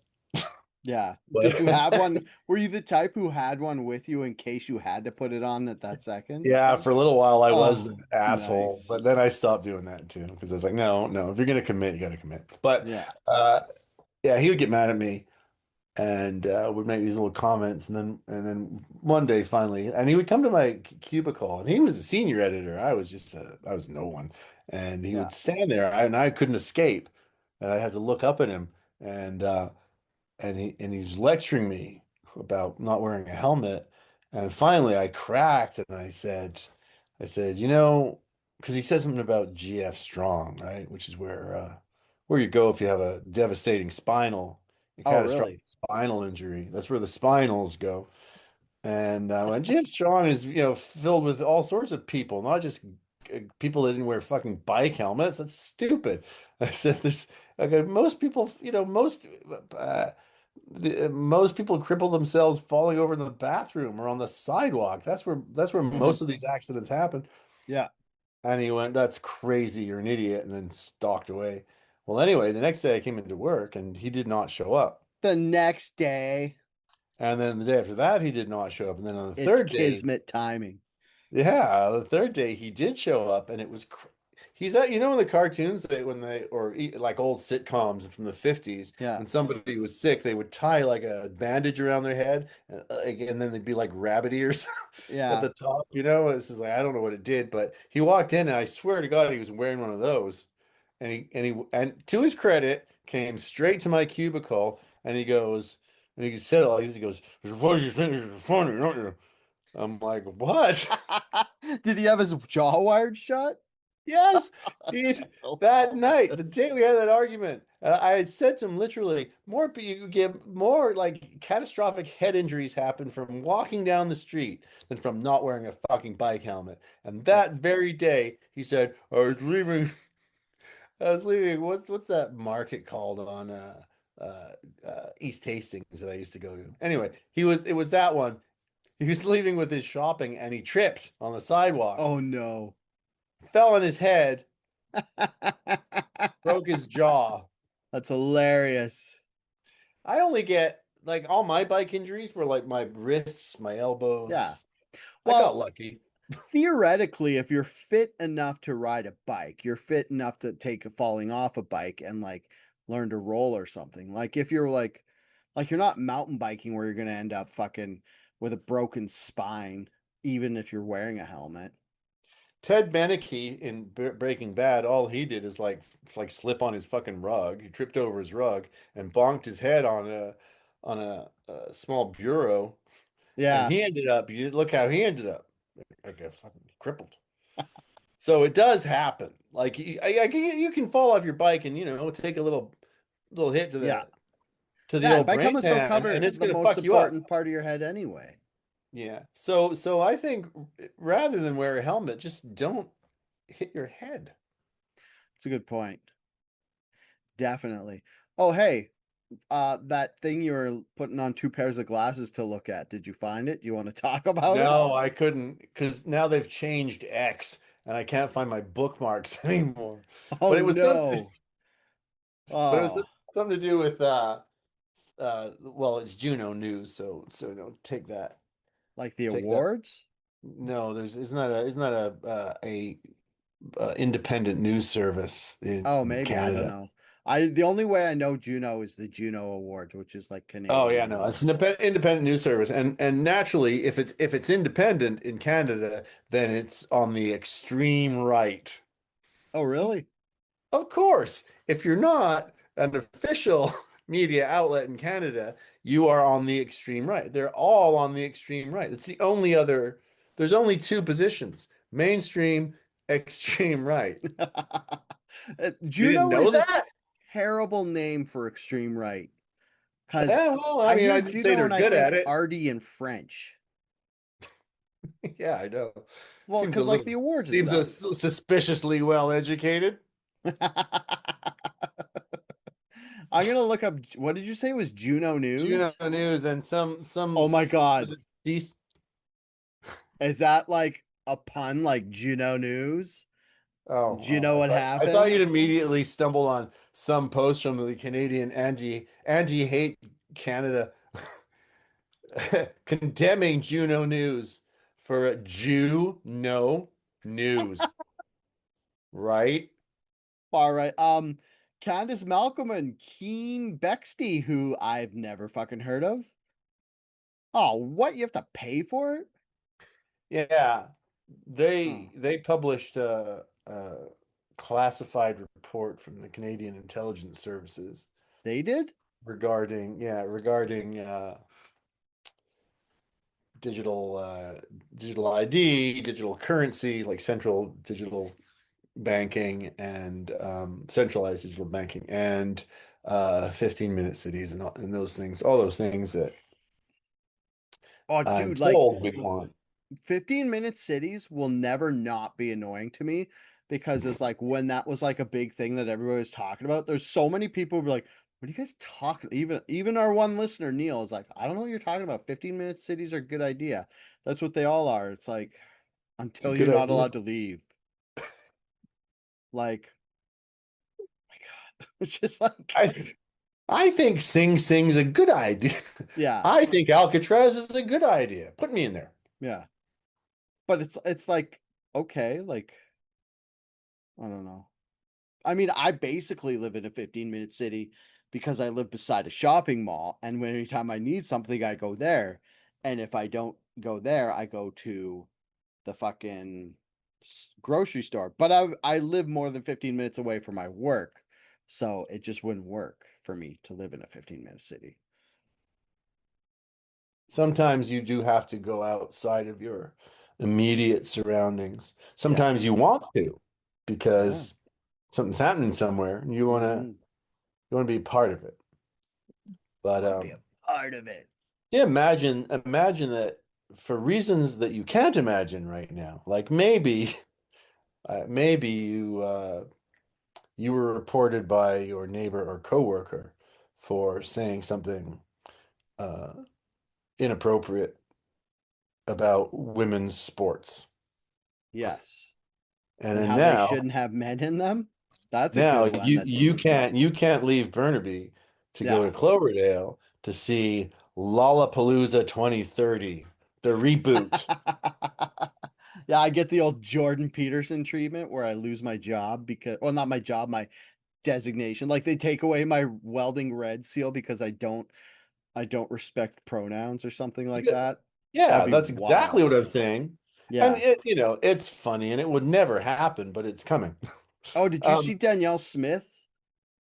Yeah. Did you have But one? Were you the type who had one with you in case you had to put it on at that second? yeah, for a little while I was Oh, an asshole, nice. but then I stopped doing that too because I was like, no, no, if you're gonna commit, you gotta commit. But Yeah. yeah, he would get mad at me and would make these little comments, and then one day finally, and he would come to my cubicle, and he was a senior editor. I was no one, and he Yeah. would stand there, and I couldn't escape, and I had to look up at him, and he was lecturing me about not wearing a helmet. And finally I cracked and I said, because he said something about GF strong, right? Which is where you go if you have a devastating Oh, catastrophic really? spinal injury. That's where the spinals go. And when GF Strong is, filled with all sorts of people, not just people that didn't wear fucking bike helmets. That's stupid. I said, there's okay, most people, most people cripple themselves falling over in the bathroom or on the sidewalk. That's where most of these accidents happen. Yeah. And he went, "That's crazy. You're an idiot," and then stalked away. Well, anyway, the next day I came into work and he did not show up. The next day, And then the day after that, he did not show up. And then on the it's third day, kismet timing. yeah, the third day he did show up, and he's at in the cartoons like old sitcoms from the 50s Yeah. when somebody was sick, they would tie like a bandage around their head, and then they'd be like rabbit ears at Yeah. the top. It's just like I don't know what it did, but he walked in, and I swear to God, he was wearing one of those, and to his credit, came straight to my cubicle, and he goes, and he said it like this, he goes, "I suppose you think this is funny, don't you?" I'm like, "What?" Did he have his jaw wired shut? Yes, he that night, the Hilarious. day we had that argument, I had said to him literally, you get more like catastrophic head injuries happen from walking down the street than from not wearing a fucking bike helmet. And Yeah. that very day, he said, I was leaving. What's that market called on uh, East Hastings that I used to go to? Anyway, it was that one. He was leaving with his shopping and he tripped on the sidewalk, Oh no. fell on his head, broke his jaw. That's hilarious. I only get like all my bike injuries were like my wrists, my Yeah. elbows. I got Well, lucky. theoretically, if you're fit enough to ride a bike, you're fit enough to take a falling off a bike and like learn to roll or something. Like if you're like you're not mountain biking where you're gonna end up fucking with a broken spine, even if you're wearing a helmet. Ted Beneke in Breaking Bad, all he did is like slip on his fucking rug. He tripped over his rug and bonked his head on a small bureau, and Yeah, he ended up. You look how he ended up, like a fucking crippled. So it does happen. Like you can fall off your bike and take a little hit to yeah, the yeah. And old bike brain helmets don't pan, cover and it's the gonna most fuck you up. important part of your head anyway. Yeah. So I think rather than wear a helmet, just don't hit your head. It's a good point. Definitely. Oh, hey, that thing you were putting on two pairs of glasses to look at. Did you find it? Do you want to talk about it? No, I couldn't because now they've changed X and I can't find my bookmarks anymore. Oh But it was something, no. but it was Oh, something to do with well, it's Juno news, so take that. like the Take that. awards? No, there's isn't that a independent news service in Oh, maybe. I don't Canada. know. The only way I know Juno is the Juno Awards, which is like Oh Canadian yeah, no, it's an awards. independent news service, and naturally, if it's independent in Canada, then it's on the extreme right. Oh, really? Of course, if you're not an official media outlet in Canada, you are on the extreme right. They're all on the extreme right. It's the only other, there's only two positions, mainstream, extreme right. You didn't Juno know is a that? terrible name for extreme right because Yeah, well, I I mean, hear I didn't say Juno they're and I good think at it. Arday in French. Yeah, I know. Well, Seems a because like little, the awards and seems stuff. suspiciously well educated. I'm gonna look up. What did you say was Juno Juno News? News and some Oh my was God. it C Is that like a pun like Juno News? Oh, Do you oh, know what I thought happened? you'd immediately stumble on some post from the Canadian anti-hate Canada condemning Juno News for Juno News, right? All right. Candace Malcolm and Keen Bexty, who I've never fucking heard of. Oh, what? You have to pay for it? Yeah, Oh, they published a classified report from the Canadian Intelligence Services they did? regarding digital ID, digital currency, like central digital banking and centralized digital banking and 15-minute cities and those things, all those things that Oh, I'm dude, like told we want. 15-minute cities will never not be annoying to me because it's like when that was like a big thing that everybody was talking about, there's so many people who be like, what are you guys talking? Even our one listener, Neil, is like, I don't know what you're talking about. 15-minute cities are a good idea. That's what they all are. It's like It's a until you're good not idea. allowed to leave. Like, my God. It's just like, I I think Sing Sing's a good idea. yeah, I think Alcatraz is a good idea. Put me in there. yeah. But it's like, okay, like, I don't know. I mean, I basically live in a 15-minute city because I live beside a shopping mall. And when anytime I need something, I go there. And if I don't go there, I go to the fucking grocery store. But I live more than 15 minutes away from my work. So it just wouldn't work for me to live in a 15-minute city. Sometimes you do have to go outside of your immediate surroundings. Yeah. Sometimes you want to Yeah. because something's happening somewhere and Hmm. you want to be part of it. But Want to be a part of it. yeah, imagine that for reasons that you can't imagine right now. Like maybe maybe you were reported by your neighbor or coworker for saying something uh inappropriate about women's sports. Yes. And And then how they now shouldn't have men in them. That's a now good one. you That's can't leave Burnaby to go to Yeah. Cloverdale to see Lollapalooza 2030, the reboot. Yeah, I get the old Jordan Peterson treatment where I lose my job because, well, not my job, my designation. Like they take away my welding red seal because I don't respect pronouns or something like that. That'd Yeah, be that's exactly wild. what I'm saying. And Yeah. it's funny and it would never happen, but it's coming. Oh, did you Um, see Danielle Smith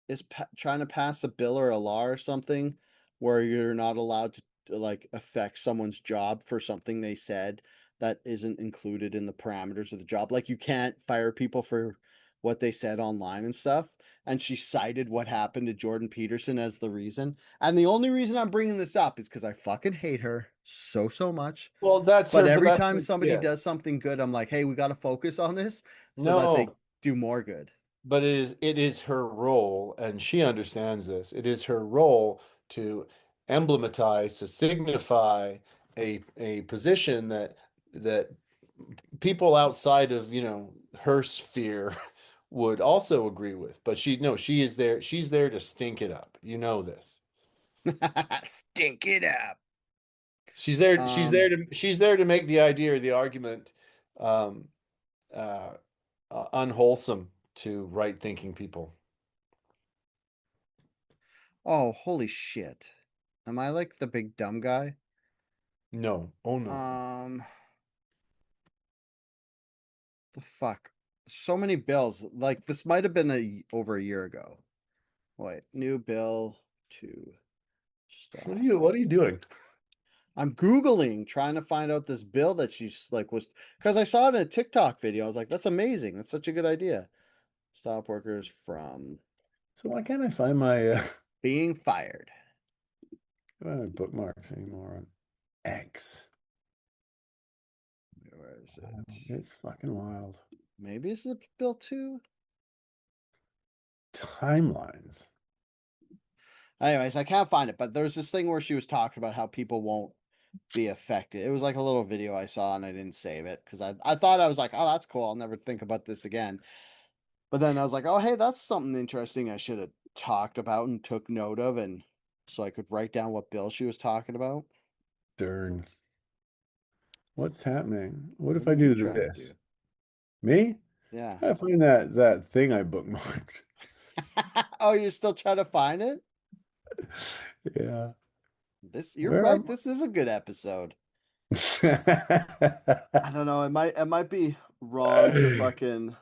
is trying to pass a bill or a law or something where you're not allowed to like affect someone's job for something they said that isn't included in the parameters of the job. Like you can't fire people for what they said online and stuff. And she cited what happened to Jordan Peterson as the reason. And the only reason I'm bringing this up is because I fucking hate her so much. well, that's But her, but every that's time her, somebody yeah. does something good, I'm like, hey, we got to focus on this so that they No, do more good. but it is her role, and she understands this. It is her role to emblematize, to signify a position that people outside of, her sphere would also agree with. But she no, she is there, she's there to stink it up. You know this. Stink it up. She's there Um, to make the idea or the argument um uh unwholesome to right-thinking people. oh, holy shit. Am I like the big dumb guy? No. Oh no. Um, the fuck. So many bills. Like this might have been over a year ago. Wait, new bill to What are stop. you what are you doing? I'm Googling trying to find out this bill that she's like was because I saw it in a TikTok video. I was like, that's amazing. That's such a good idea. Stop workers from So why can't I find my being fired. I don't have bookmarks anymore on X? Where is it? It's fucking wild. Maybe it's bill two. Timelines. Anyways, I can't find it, but there's this thing where she was talking about how people won't be affected. It was like a little video I saw and I didn't save it because I thought I was like, oh, that's cool. I'll never think about this again. But then I was like, oh, hey, that's something interesting I should have talked about and took note of. And so I could write down what bill she was talking about. Darn. What's happening? What What if are I you do trying to do? this? Me? Yeah. I find that thing I bookmarked. Oh, you're still trying to find it? Yeah. You're Where right. am This is a good episode. I I? don't know. It might be wrong to fucking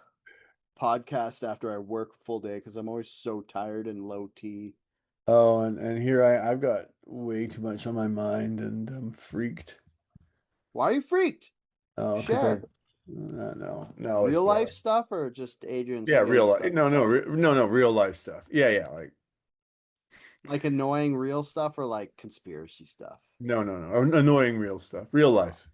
podcast after I work full day because I'm always so tired and low T. Oh, and here I've got way too much on my mind and I'm freaked. Why are you freaked? Oh, because I've Share no, it's real life boring. stuff or just Adrian's Yeah, scary real life. stuff? No, real life stuff. Yeah, yeah, like Like annoying real stuff or like conspiracy stuff? no, annoying real stuff. Real life.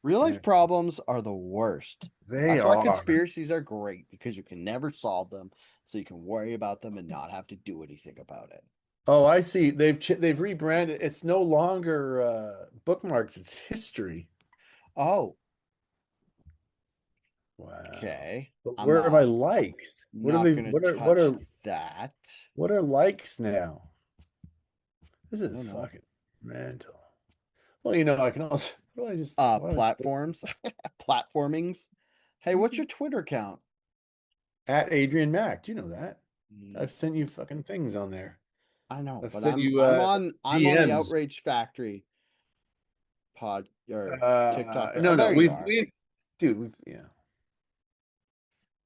Real Yeah, life problems are the worst. they That's why are. conspiracies are great because you can never solve them, so you can worry about them and not have to do anything about it. Oh, I see. They've rebranded. It's no longer bookmarks, it's history. Oh, Wow. okay. But I'm where are my not likes? What are not they gonna what are what touch are that. what are likes now? This I is don't know. fucking mental. Well, I can also why don't I Platforms, platformings. Hey, you what's can your Twitter account? at Adrian Mac. Do you know that? Mm, I've sent you fucking things on there. I know, I've but sent I'm you I'm on I'm on the DMs. Outrage Factory pod or TikTok. Oh, No, there you we've are we dude, we've yeah.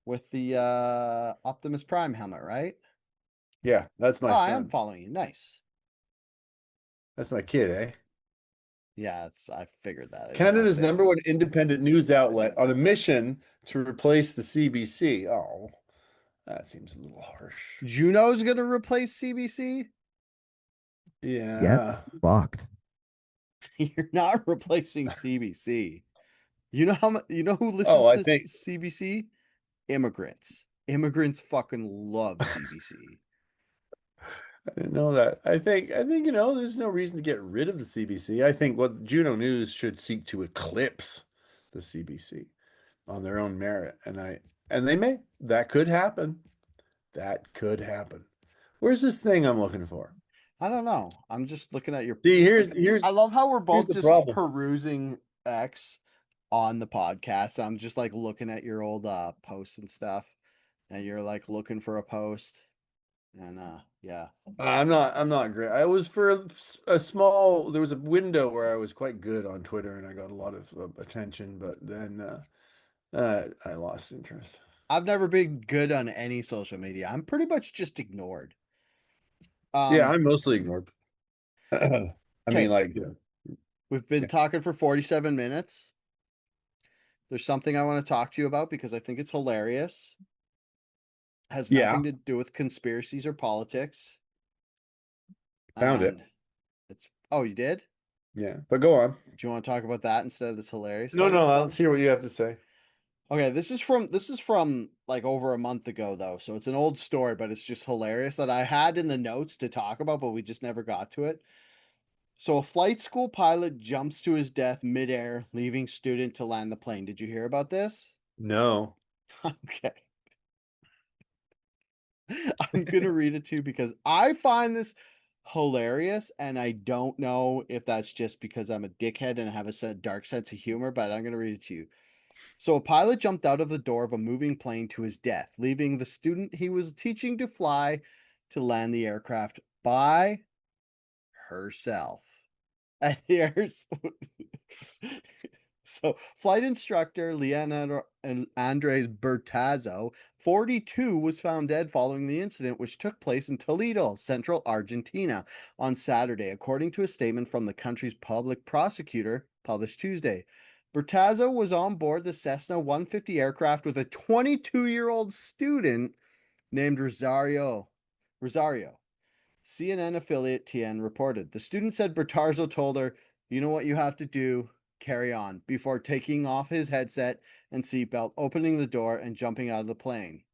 with the Optimus Prime helmet, right? Yeah, that's my Oh, I am son. following you. Nice. That's my kid, eh? Yeah, I figured that. I didn't want to Canada's say number it. one independent news outlet on a mission to replace the CBC. Oh, that seems a little harsh. Juno's gonna replace CBC. Get Yeah. fucked. You're not replacing CBC. You know how much? You know who Oh, listens I to think CBC? Immigrants. Immigrants fucking love CBC. I didn't know that. I think there's no reason to get rid of the CBC. I think what Juno News should seek to eclipse the CBC on their own merit, and they may. That could happen. That could happen. Where's this thing I'm looking for? I don't know. I'm just looking at your. See, I love how we're here's both the just problem. perusing X on the podcast. I'm just like looking at your old posts and stuff, and you're like looking for a post, and yeah. I'm not great. I was for a small, there was a window where I was quite good on Twitter and I got a lot of attention, but then I lost interest. I've never been good on any social media. I'm pretty much just ignored. Yeah, Um, I'm mostly ignored. I mean, okay, like, we've been yeah, talking for 47 minutes. There's something I want to talk to you about because I think it's hilarious. Has yeah, nothing to do with conspiracies or politics. found it. And it's oh, you did? Yeah, but go on. Do you want to talk about that instead of this hilarious No, thing? no, let's hear what you have to say. Okay, this is from like over a month ago though, so it's an old story, but it's just hilarious that I had in the notes to talk about, but we just never got to it. So a flight school pilot jumps to his death midair, leaving student to land the plane. Did you hear about this? No. Okay. I'm gonna read it to you because I find this hilarious, and I don't know if that's just because I'm a dickhead and I have a dark sense of humor, but I'm gonna read it to you. So a pilot jumped out of the door of a moving plane to his death, leaving the student he was teaching to fly to land the aircraft by herself. And here's so flight instructor Leonardo and Andres Bertazzo, 42, was found dead following the incident, which took place in Toledo, central Argentina, on Saturday, according to a statement from the country's public prosecutor published Tuesday. Bertazzo was on board the Cessna 150 aircraft with a 22-year-old student named Rosario. CNN affiliate TN reported. The student said Bertarzo told her, "You know what you have to do? Carry on," before taking off his headset and seatbelt, opening the door, and jumping out of the plane.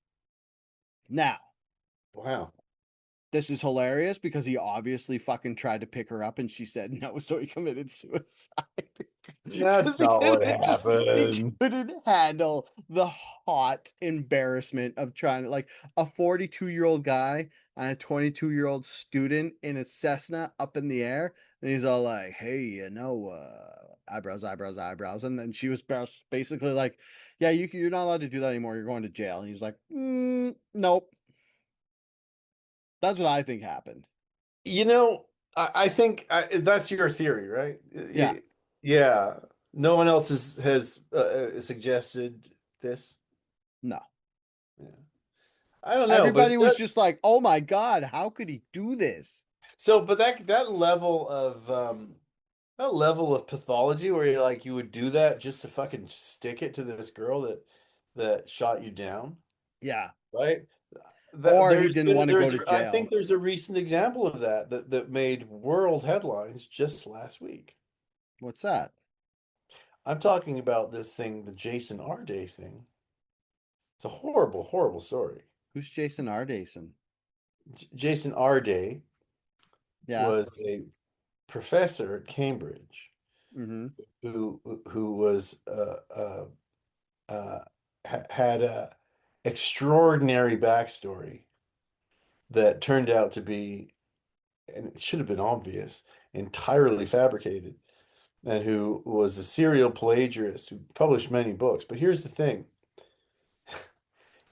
Now, Wow. this is hilarious because he obviously fucking tried to pick her up and she said no, so he committed suicide. That's Because not what he happened. couldn't handle the hot embarrassment of trying to like a 42-year-old guy and a 22-year-old student in a Cessna up in the air, and he's all like, "Hey, eyebrows, eyebrows, eyebrows," and then she was basically like, "Yeah, you're not allowed to do that anymore. You're going to jail." And he's like, "Nope." That's what I think happened. You know, I think that's your theory, right? Yeah, Yeah. No one else has suggested this. no. Yeah. I don't know, but Everybody it was does. just like, "Oh my God, how could he do this?" So, but that level of pathology where you're like you would do that just to fucking stick it to this girl that shot you down, Yeah. right? That Or he didn't want to go to I jail. think there's a recent example of that made world headlines just last week. What's that? I'm talking about this thing, the Jason Arday thing. It's a horrible, horrible story. Who's Jason Ardason? Jason Arday Yeah. was a professor at Cambridge Mm-hmm. who was had a extraordinary backstory that turned out to be, and it should have been obvious, entirely fabricated, and who was a serial plagiarist who published many books. But here's the thing.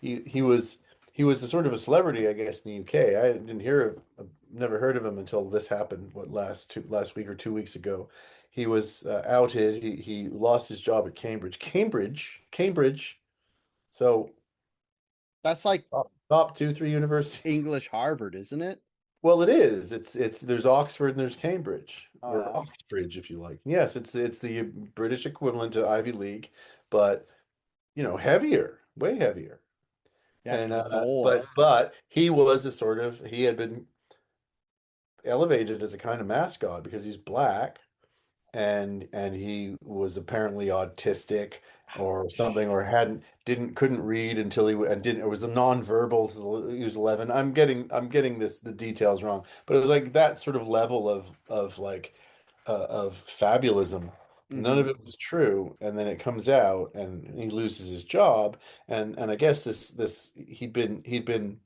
He he was he was a sort of a celebrity, I guess, in the UK. I didn't hear never heard of him until this happened, what last week or 2 weeks ago. He was outed. He lost his job at Cambridge. So That's like top two, three universities. English Harvard, isn't it? Well, it is. It's there's Oxford and there's Cambridge Oh or yeah. Oxbridge if you like. Yes, it's the British equivalent to Ivy League, but heavier, way heavier. Yeah, And because it's old. but he had been elevated as a kind of mascot because he's black and he was apparently autistic Oh, or something shit. or didn't couldn't read until and didn't it was a nonverbal till he was 11. I'm getting the details wrong, but it was like that sort of level of like of fabulism. None Mm-hmm. of it was true, and then it comes out, and he loses his job, and I guess this he'd been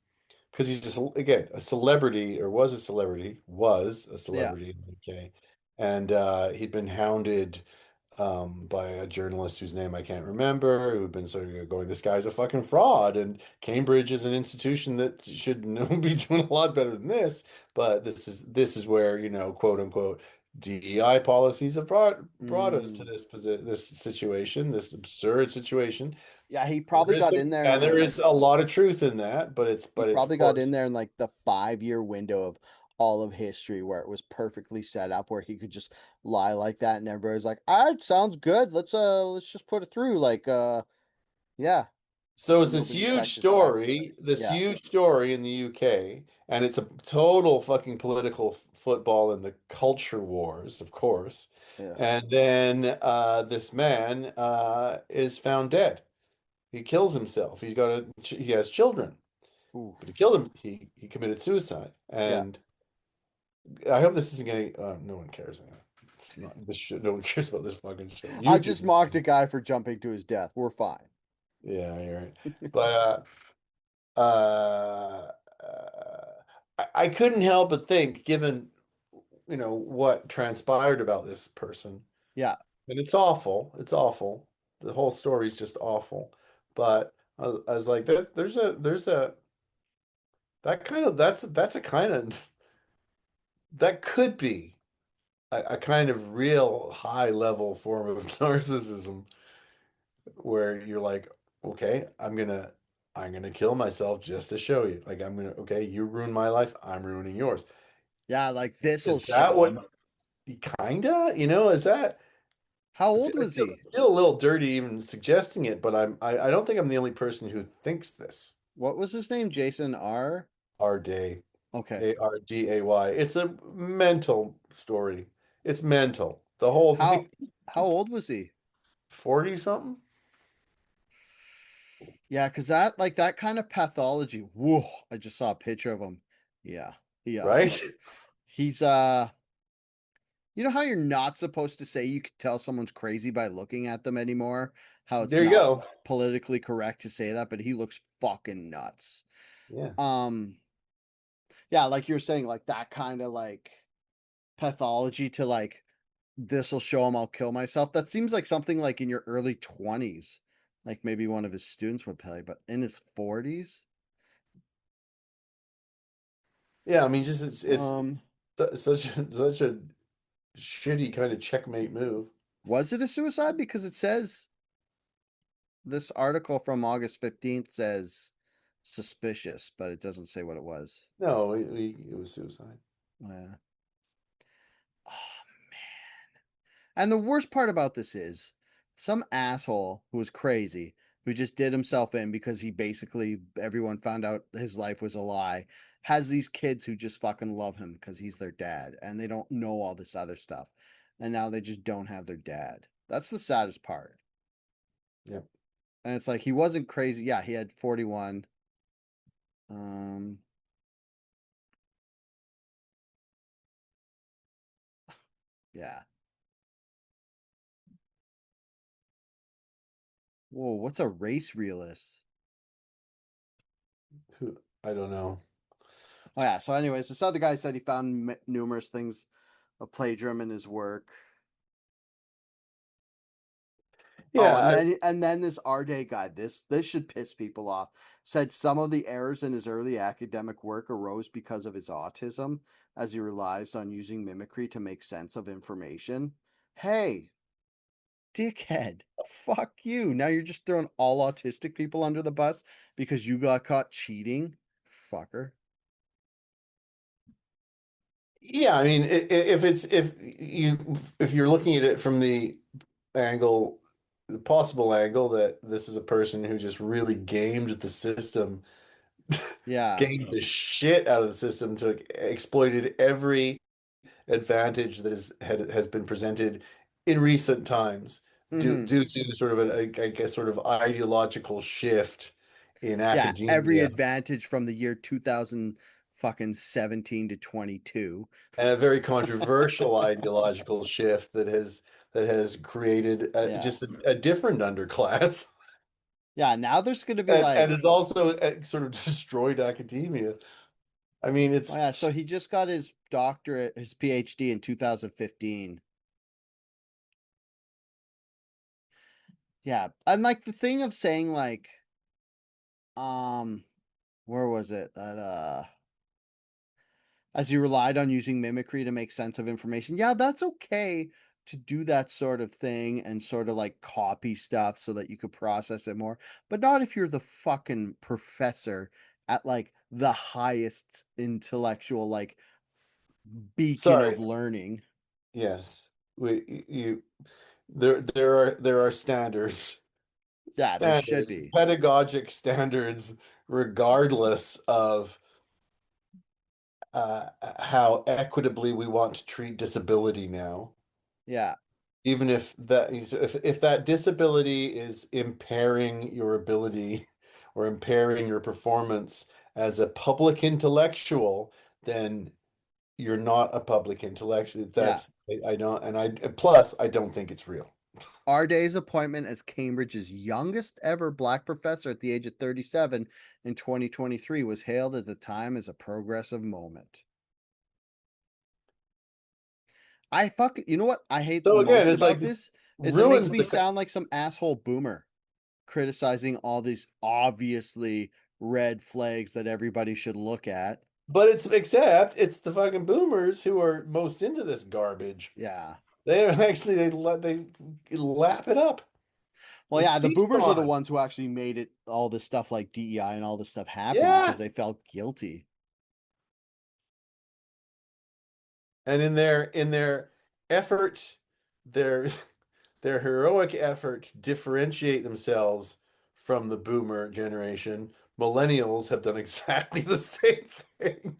because he's just again a celebrity or was a Yeah. celebrity in the UK, and he'd been hounded by a journalist whose name I can't remember, who'd been sort of going, "This guy's a fucking fraud," and Cambridge is an institution that should be doing a lot better than this. But this is where, quote unquote, DEI policies have brought us to Mm. this situation, this absurd situation. Yeah, he There probably is got some, in there and in there like is a lot of truth in that, he but it's of probably got in course. there in like the 5 year window of all of history where it was perfectly set up where he could just lie like that and everybody's like, "Ah, it sounds good. Let's just put it through." Like yeah. So So it's nobody checked his facts. this Yeah. huge story in the UK, and it's a total fucking political football in the culture wars, of course. Yeah. And then this man is found dead. He kills himself. He has children, Ooh. but he killed him. He committed suicide. Yeah. And I hope this isn't getting. No one cares. It's not this shit. No one cares about this fucking show. I just YouTube. mocked a guy for jumping to his death. We're fine. Yeah, you're right. But uh, I couldn't help but think, given what transpired about this person, Yeah. and it's awful. It's awful. The whole story's just awful. But I was like, there's a that's a kind of that could be a kind of real high level form of narcissism where you're like, okay, I'm gonna kill myself just to show you. Like okay, you ruined my life, I'm ruining yours. Yeah, like this'll Is that show him. what kinda, is that How I old feel, I was feel, he? I feel a little dirty even suggesting it, but I don't think I'm the only person who thinks this. What was his name? Jason R. Arday, Okay. Arday. It's a mental story. It's mental. The whole How thing. how old was he? 40 something, Yeah, because that like that kind of pathology. Whoa, I just saw a picture of him. Yeah. He right? he's you know how you're not supposed to say you could tell someone's crazy by looking at them anymore? How it's There you not go. politically correct to say that, but he looks fucking nuts. Yeah. Um, yeah, like you're saying, like that kind of like pathology to like this'll show him I'll kill myself. That seems like something like in your early 20s, like maybe one of his students would play, but in his 40s? Yeah, I mean, just it's Um, such a shitty kind of checkmate move. was it a suicide? Because it says this article from August 15th says suspicious, but it doesn't say what it was. No, it was suicide. Yeah. Oh, and the worst part about this is some asshole who was crazy, who just did himself in because he basically, everyone found out his life was a lie, has these kids who just fucking love him because he's their dad and they don't know all this other stuff. And now they just don't have their dad. That's the saddest part. Yeah. And it's like he wasn't crazy. Yeah, he had 41. Um, yeah. Whoa, what's a race realist? I don't know. Oh yeah. So, anyways, this other guy said he found numerous things of plagiarism in his work. Oh, Yeah, and then this Arday guy, this should piss people off. Said some of the errors in his early academic work arose because of his autism, as he relies on using mimicry to make sense of information. Hey, dickhead, fuck you. Now you're just throwing all autistic people under the bus because you got caught cheating, fucker. yeah. I mean, if you're looking at it from angle, the possible angle that this is a person who just really gamed the system, Yeah. gamed the shit out of the system to exploited every advantage that has been presented in recent times Mm-hmm. due to sort of I guess sort of ideological shift in Yeah, every academia advantage from the year 2000 fucking 17 to 22. and a very controversial ideological shift that has created Yeah. just a different underclass. Yeah, now there's going to be and like, has also sort of destroyed academia. I mean, oh yeah, so he just got his doctorate, his PhD in 2015. Yeah, and like the thing of saying like, um, where was it that as he relied on using mimicry to make sense of information. Yeah, that's okay to do that sort of thing and sort of like copy stuff so that you could process it more, but not if you're the fucking professor at like the highest intellectual like beacon sorry. of learning. Yes, there are standards, Yeah, there should be. pedagogic standards, regardless of how equitably we want to treat disability now. Yeah. Even if that disability is impairing your ability or impairing your performance as a public intellectual, then you're not a public intellectual. Yeah. I don't, and I plus I don't think it's real. Arday's appointment as Cambridge's youngest ever black professor at the age of 37 in 2023 was hailed at the time as a progressive moment. You know what I hate So again, most it's like about this this is it makes ruins me the sound like some asshole boomer criticizing all these obviously red flags that everybody should look at. but it's except it's the fucking boomers who are most into this garbage. Yeah. They are actually they lap it up. Well, They yeah, the feast boomers are the on it. ones who actually made it all this stuff like DEI and all this stuff happen because Yeah. they felt guilty. And in their effort, their their heroic effort to differentiate themselves from the boomer generation, millennials have done exactly the same thing.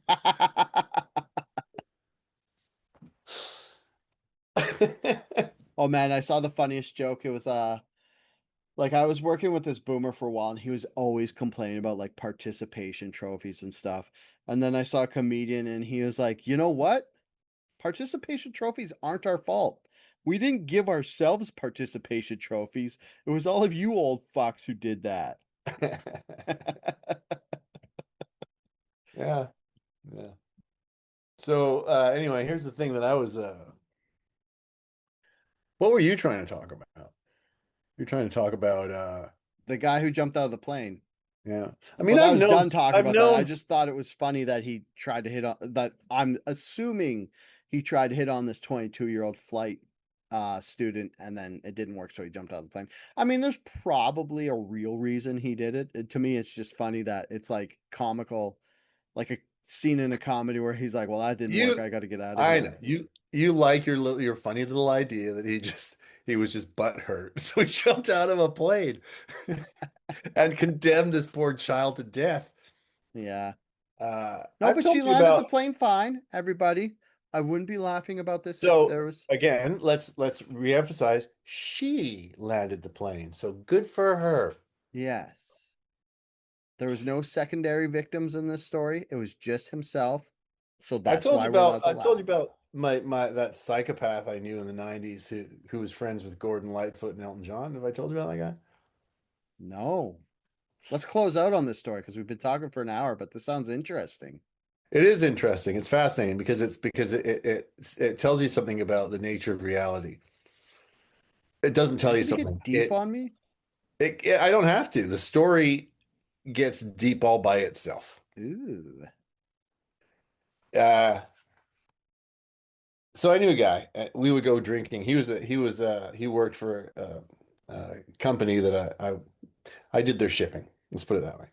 Oh man, I saw the funniest joke. It was like I was working with this boomer for a while and he was always complaining about like participation trophies and stuff. And then I saw a comedian and he was like, "You know what? Participation trophies aren't our fault. We didn't give ourselves participation trophies. It was all of you old fucks who did that." Yeah, yeah. So anyway, here's the thing that I was what were you trying to talk about? You're trying to talk about The guy who jumped out of the plane. yeah. I mean, But I was done talking about that. I just thought it was funny that he tried to hit on that. I'm assuming he tried to hit on this 22-year-old flight student and then it didn't work, so he jumped out of the plane. I mean, there's probably a real reason he did it. To me, it's just funny that it's like comical, like a scene in a comedy where he's like, "Well, that didn't work. you I got to get out of I here." know. You like your funny little idea that he was just butt hurt. So he jumped out of a plane and condemned this poor child to death. Yeah. No, I've but she told you landed the about plane fine, everybody. I wouldn't be laughing about this if so there was. again, let's reemphasize she landed the plane. So good for her. Yes. There was no secondary victims in this story. It was just himself. So that's why we're allowed to I've told you laugh. about my that psychopath I knew in the 90s who was friends with Gordon Lightfoot and Elton John. Have I told you about that guy? No. Let's close out on this story because we've been talking for an hour, but this sounds interesting. It is interesting. It's fascinating because it tells you something about the nature of reality. It doesn't Are you tell you going to get something. deep on me? I don't have to. The story gets deep all by itself. Ooh. Uh, so I knew a guy. We would go drinking. He worked for a company that I did their shipping. Let's put it that way.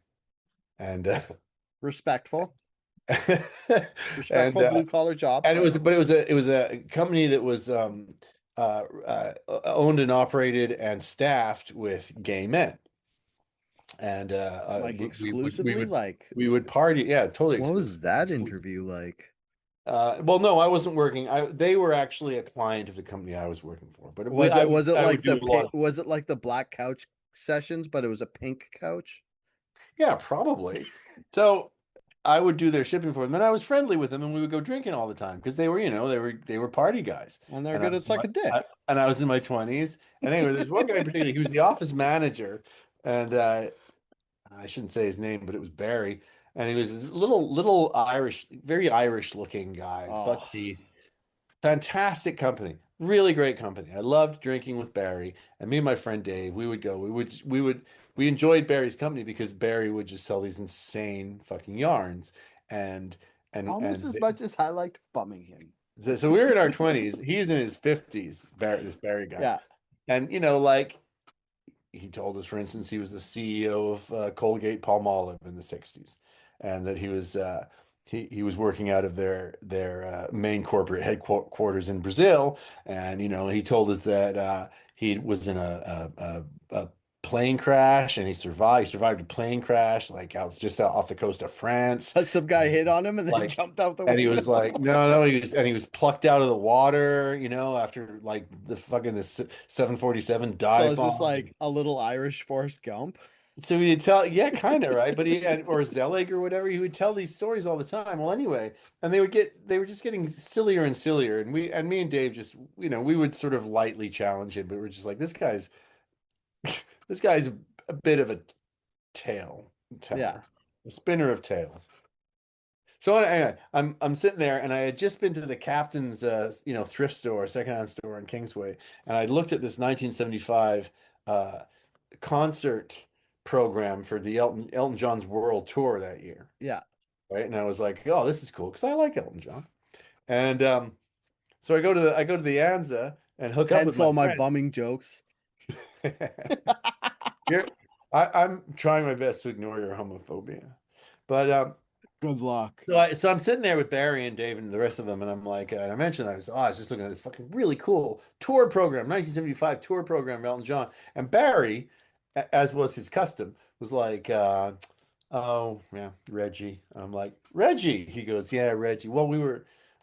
And Respectful. and Respectful blue collar job. and it was a company that was owned and operated and staffed with gay men. And Like we exclusively? would Like, we would party. Yeah, totally what was that exclusive. interview like? Well, no, I wasn't working. They were actually a client of the company I was working for. But Was it was it I would like do a lot of, was it like the black couch sessions, but it was a pink couch? yeah, probably. So I would do their shipping for them. Then I was friendly with them, and we would go drinking all the time because they were party guys. And they're And I good was at in suck a dick. and I was in my 20s. And anyway, there's one guy in particular. He was the office manager and I shouldn't say his name, but it was Barry, and he was this little Irish, very Irish looking guy, Oh, buck teeth, fantastic company, really great company. I loved drinking with Barry, and me and my friend Dave, we would go, we enjoyed Barry's company because Barry would just tell these insane fucking yarns, and almost as much as I liked bumming him. so we were in our 20s. He was in his 50s, this Barry guy. Yeah. And, like he told us, for instance, he was the CEO of Colgate Palmolive in the 60s, and that he was working out of their main corporate headquarters in Brazil. And, he told us that he was in a plane crash and he survived. He survived a plane crash, like out just out off the coast of France. Some guy hit on him and then Like, jumped out the and he window. was like, no, he was plucked out of the water, after like the fucking this 747 So dive is this bomb. like a little Irish Forrest Gump? So he'd tell, yeah, kind of, right? But he had, or Zelig or whatever, he would tell these stories all the time. Well, anyway, and they were just getting sillier and sillier. And me and Dave just, we would sort of lightly challenge him, but we're just like, this guy's a bit of a tale Yeah. teller, a spinner of tales. So anyway, I'm sitting there, and I had just been to the Captain's, thrift store, secondhand store in Kingsway, and I looked at this 1975 concert program for the Elton John's World Tour that year, Yeah. right? And I was like, oh, this is cool because I like Elton John, and so I go to the Anza and hook up with Hence my all my friends. bumming jokes. Here, I'm trying my best to ignore your homophobia, but Good luck. so I'm sitting there with Barry and Dave and the rest of them, and I'm like, and I mentioned I was just looking at this fucking really cool tour program, 1975 tour program, of Elton John, and Barry, as was his custom, was like, oh yeah, Reggie. I'm like, Reggie. He goes, yeah, Reggie. Well,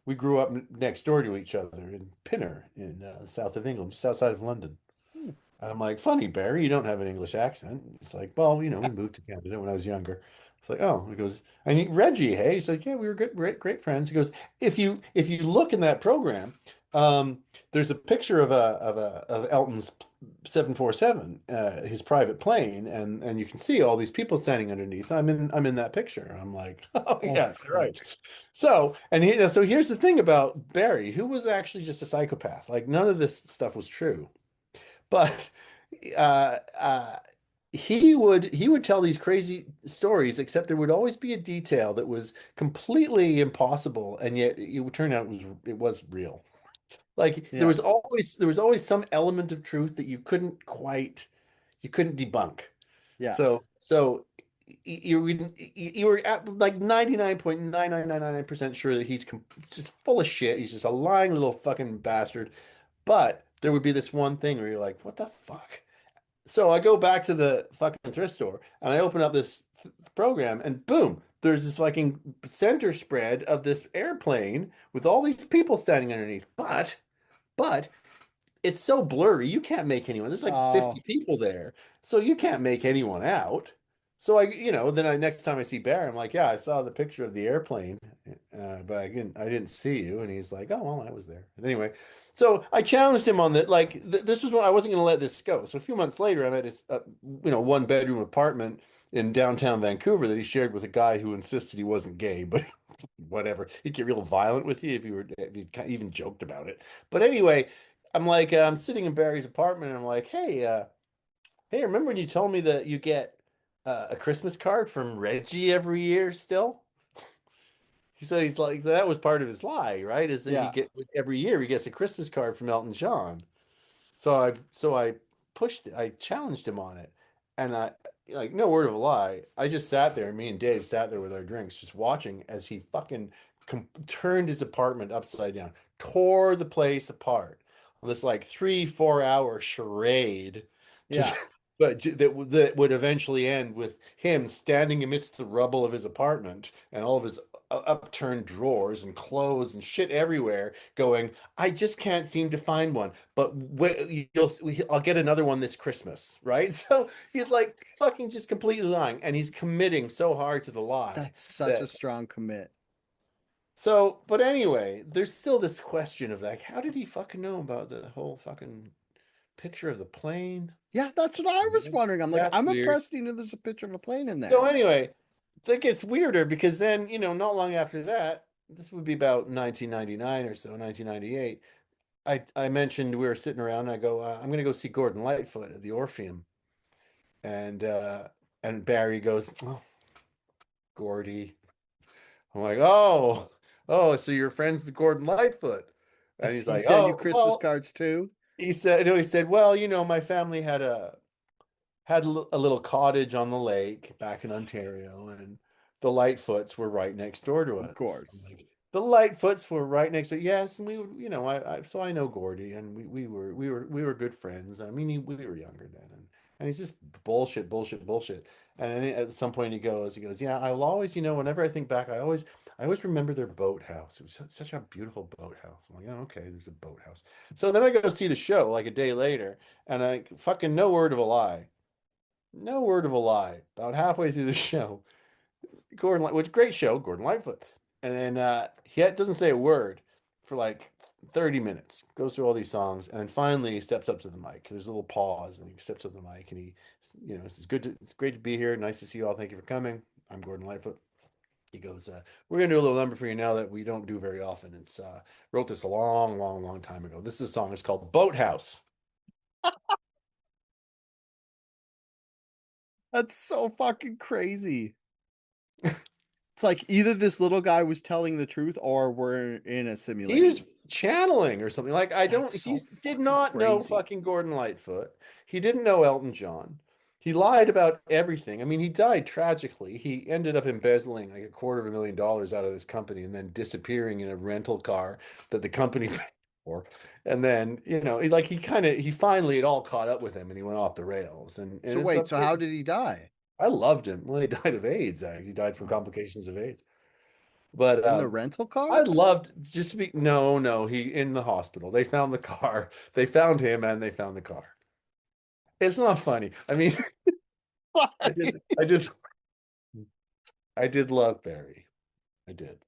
we grew up next door to each other in Pinner in the south of England, just outside of London. Hmm. And I'm like, funny, Barry, you don't have an English accent. It's like, well, we moved to Canada when I was younger. It's like, oh, he goes, Reggie, hey, he's like, yeah, we were good, great friends. He goes, if you look in that program, there's a picture of Elton's 747, his private plane, and you can see all these people standing underneath. I'm in that picture. I'm like, oh Oh, yes, fuck. right. So here's the thing about Barry, who was actually just a psychopath. Like none of this stuff was true. But uh, uh, he would tell these crazy stories, except there would always be a detail that was completely impossible, and yet it would turn out it was real. Like there Yeah. was always some element of truth that you couldn't debunk. Yeah. So you were at like 99.99999% sure that he's just full of shit. He's just a lying little fucking bastard. But there would be this one thing where you're like, what the fuck? So I go back to the fucking thrift store and I open up this program and boom, there's this fucking center spread of this airplane with all these people standing underneath. But it's so blurry, you can't make anyone. There's like 50 Oh, people there, so you can't make anyone out. So next time I see Bear, I'm like, yeah, I saw the picture of the airplane, but I didn't see you. And he's like, oh, well, I was there. But anyway, so I challenged him on that. Like, this was when I wasn't going to let this go. So a few months later, I'm at his, one bedroom apartment in downtown Vancouver that he shared with a guy who insisted he wasn't gay, but whatever. He'd get real violent with you if you even joked about it. But anyway, I'm like, I'm sitting in Barry's apartment and I'm like, hey, remember when you told me that you get a Christmas card from Reggie every year still? He's like, that was part of his lie, right? Is that yeah. every year he gets a Christmas card from Elton John. So I pushed it, I challenged him on it. And I like no word of a lie. I just sat there, me and Dave sat there with our drinks, just watching as he fucking turned his apartment upside down, tore the place apart on this like 3-4 hour charade to Yeah. but that would eventually end with him standing amidst the rubble of his apartment and all of his upturned drawers and clothes and shit everywhere going, I just can't seem to find one, but I'll get another one this Christmas, right? So he's like fucking just completely lying, and he's committing so hard to the lie That's such a that. strong commit. So, but anyway, there's still this question of like, how did he fucking know about the whole fucking picture of the plane? Yeah, that's what I was wondering. I'm like, That's I'm weird. impressed, there's a picture of a plane in So there. anyway, that gets weirder because then, not long after that, this would be about 1999 or so, 1998. I mentioned we were sitting around and I go, I'm going to go see Gordon Lightfoot at the Orpheum. And Barry goes, "Oh, Gordy." I'm like, "Oh, so you're friends with Gordon Lightfoot." And he's He like, sent you "Oh, Christmas well," cards too? he said, "Well, my family had a little cottage on the lake back in Ontario, and the Lightfoots were right next door to Of us." I'm course. like, the Lightfoots were right next to, yes, and we would, so I know Gordy, and we were good friends. I mean, we were younger then, and he's just bullshit, bullshit, bullshit. And then at some point he goes, yeah, I will always, whenever I think back, I always remember their boathouse. It was such a beautiful boathouse. I'm like, oh, okay, there's a boathouse. So then I go see the show like a day later, and I fucking no word of a lie. No word of a lie. About halfway through the show, which great show, Gordon Lightfoot, and then he doesn't say a word for like 30 minutes. Goes through all these songs, and then finally he steps up to the mic. There's a little pause, and he steps up to the mic, and it's great to be here. Nice to see you all. Thank you for coming. I'm Gordon Lightfoot. He goes, we're gonna do a little number for you now that we don't do very often. It's wrote this a long, long, long time ago. This is a song. It's called Boathouse. That's so fucking crazy. It's like either this little guy was telling the truth or we're in a He was simulation. channeling or something. Like I don't That's he so did fucking not know crazy. fucking Gordon Lightfoot. He didn't know Elton John. He lied about everything. I mean, he died tragically. He ended up embezzling like $250,000 out of this company and then disappearing in a rental car that the company paid for. And then, he finally it all caught up with him and he went off the rails. And So it's wait, up. so how did he die? I loved him. Well, he died of AIDS, actually. He died from Oh, complications of AIDS. But in the rental I car? loved just to be no, he in the hospital. They found the car. They found him and they found the car. It's not funny. I mean, Why? I did I did love Barry. I did.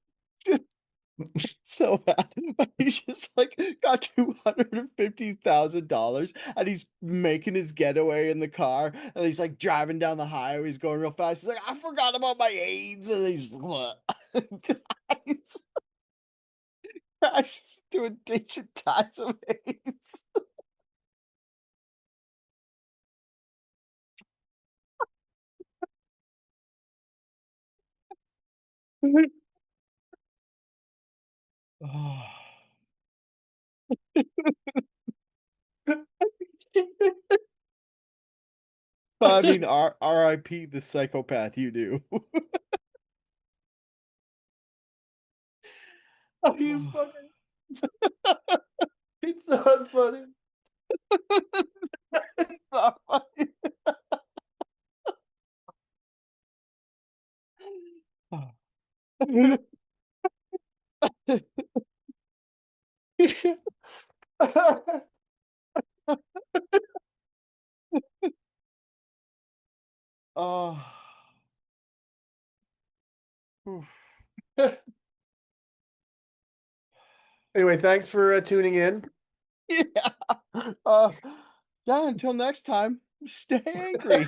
So bad. He's just like got $250,000 and he's making his getaway in the car and he's like driving down the highway. He's going real fast. He's like, I forgot about my AIDS. And he's dies, crashes to a ditch and dies of AIDS. Oh. But I mean, R.I.P. the psychopath you do. Are you fucking it's not funny. Oh. Oof. Anyway, thanks for tuning in. Yeah. Yeah, until next time, stay angry.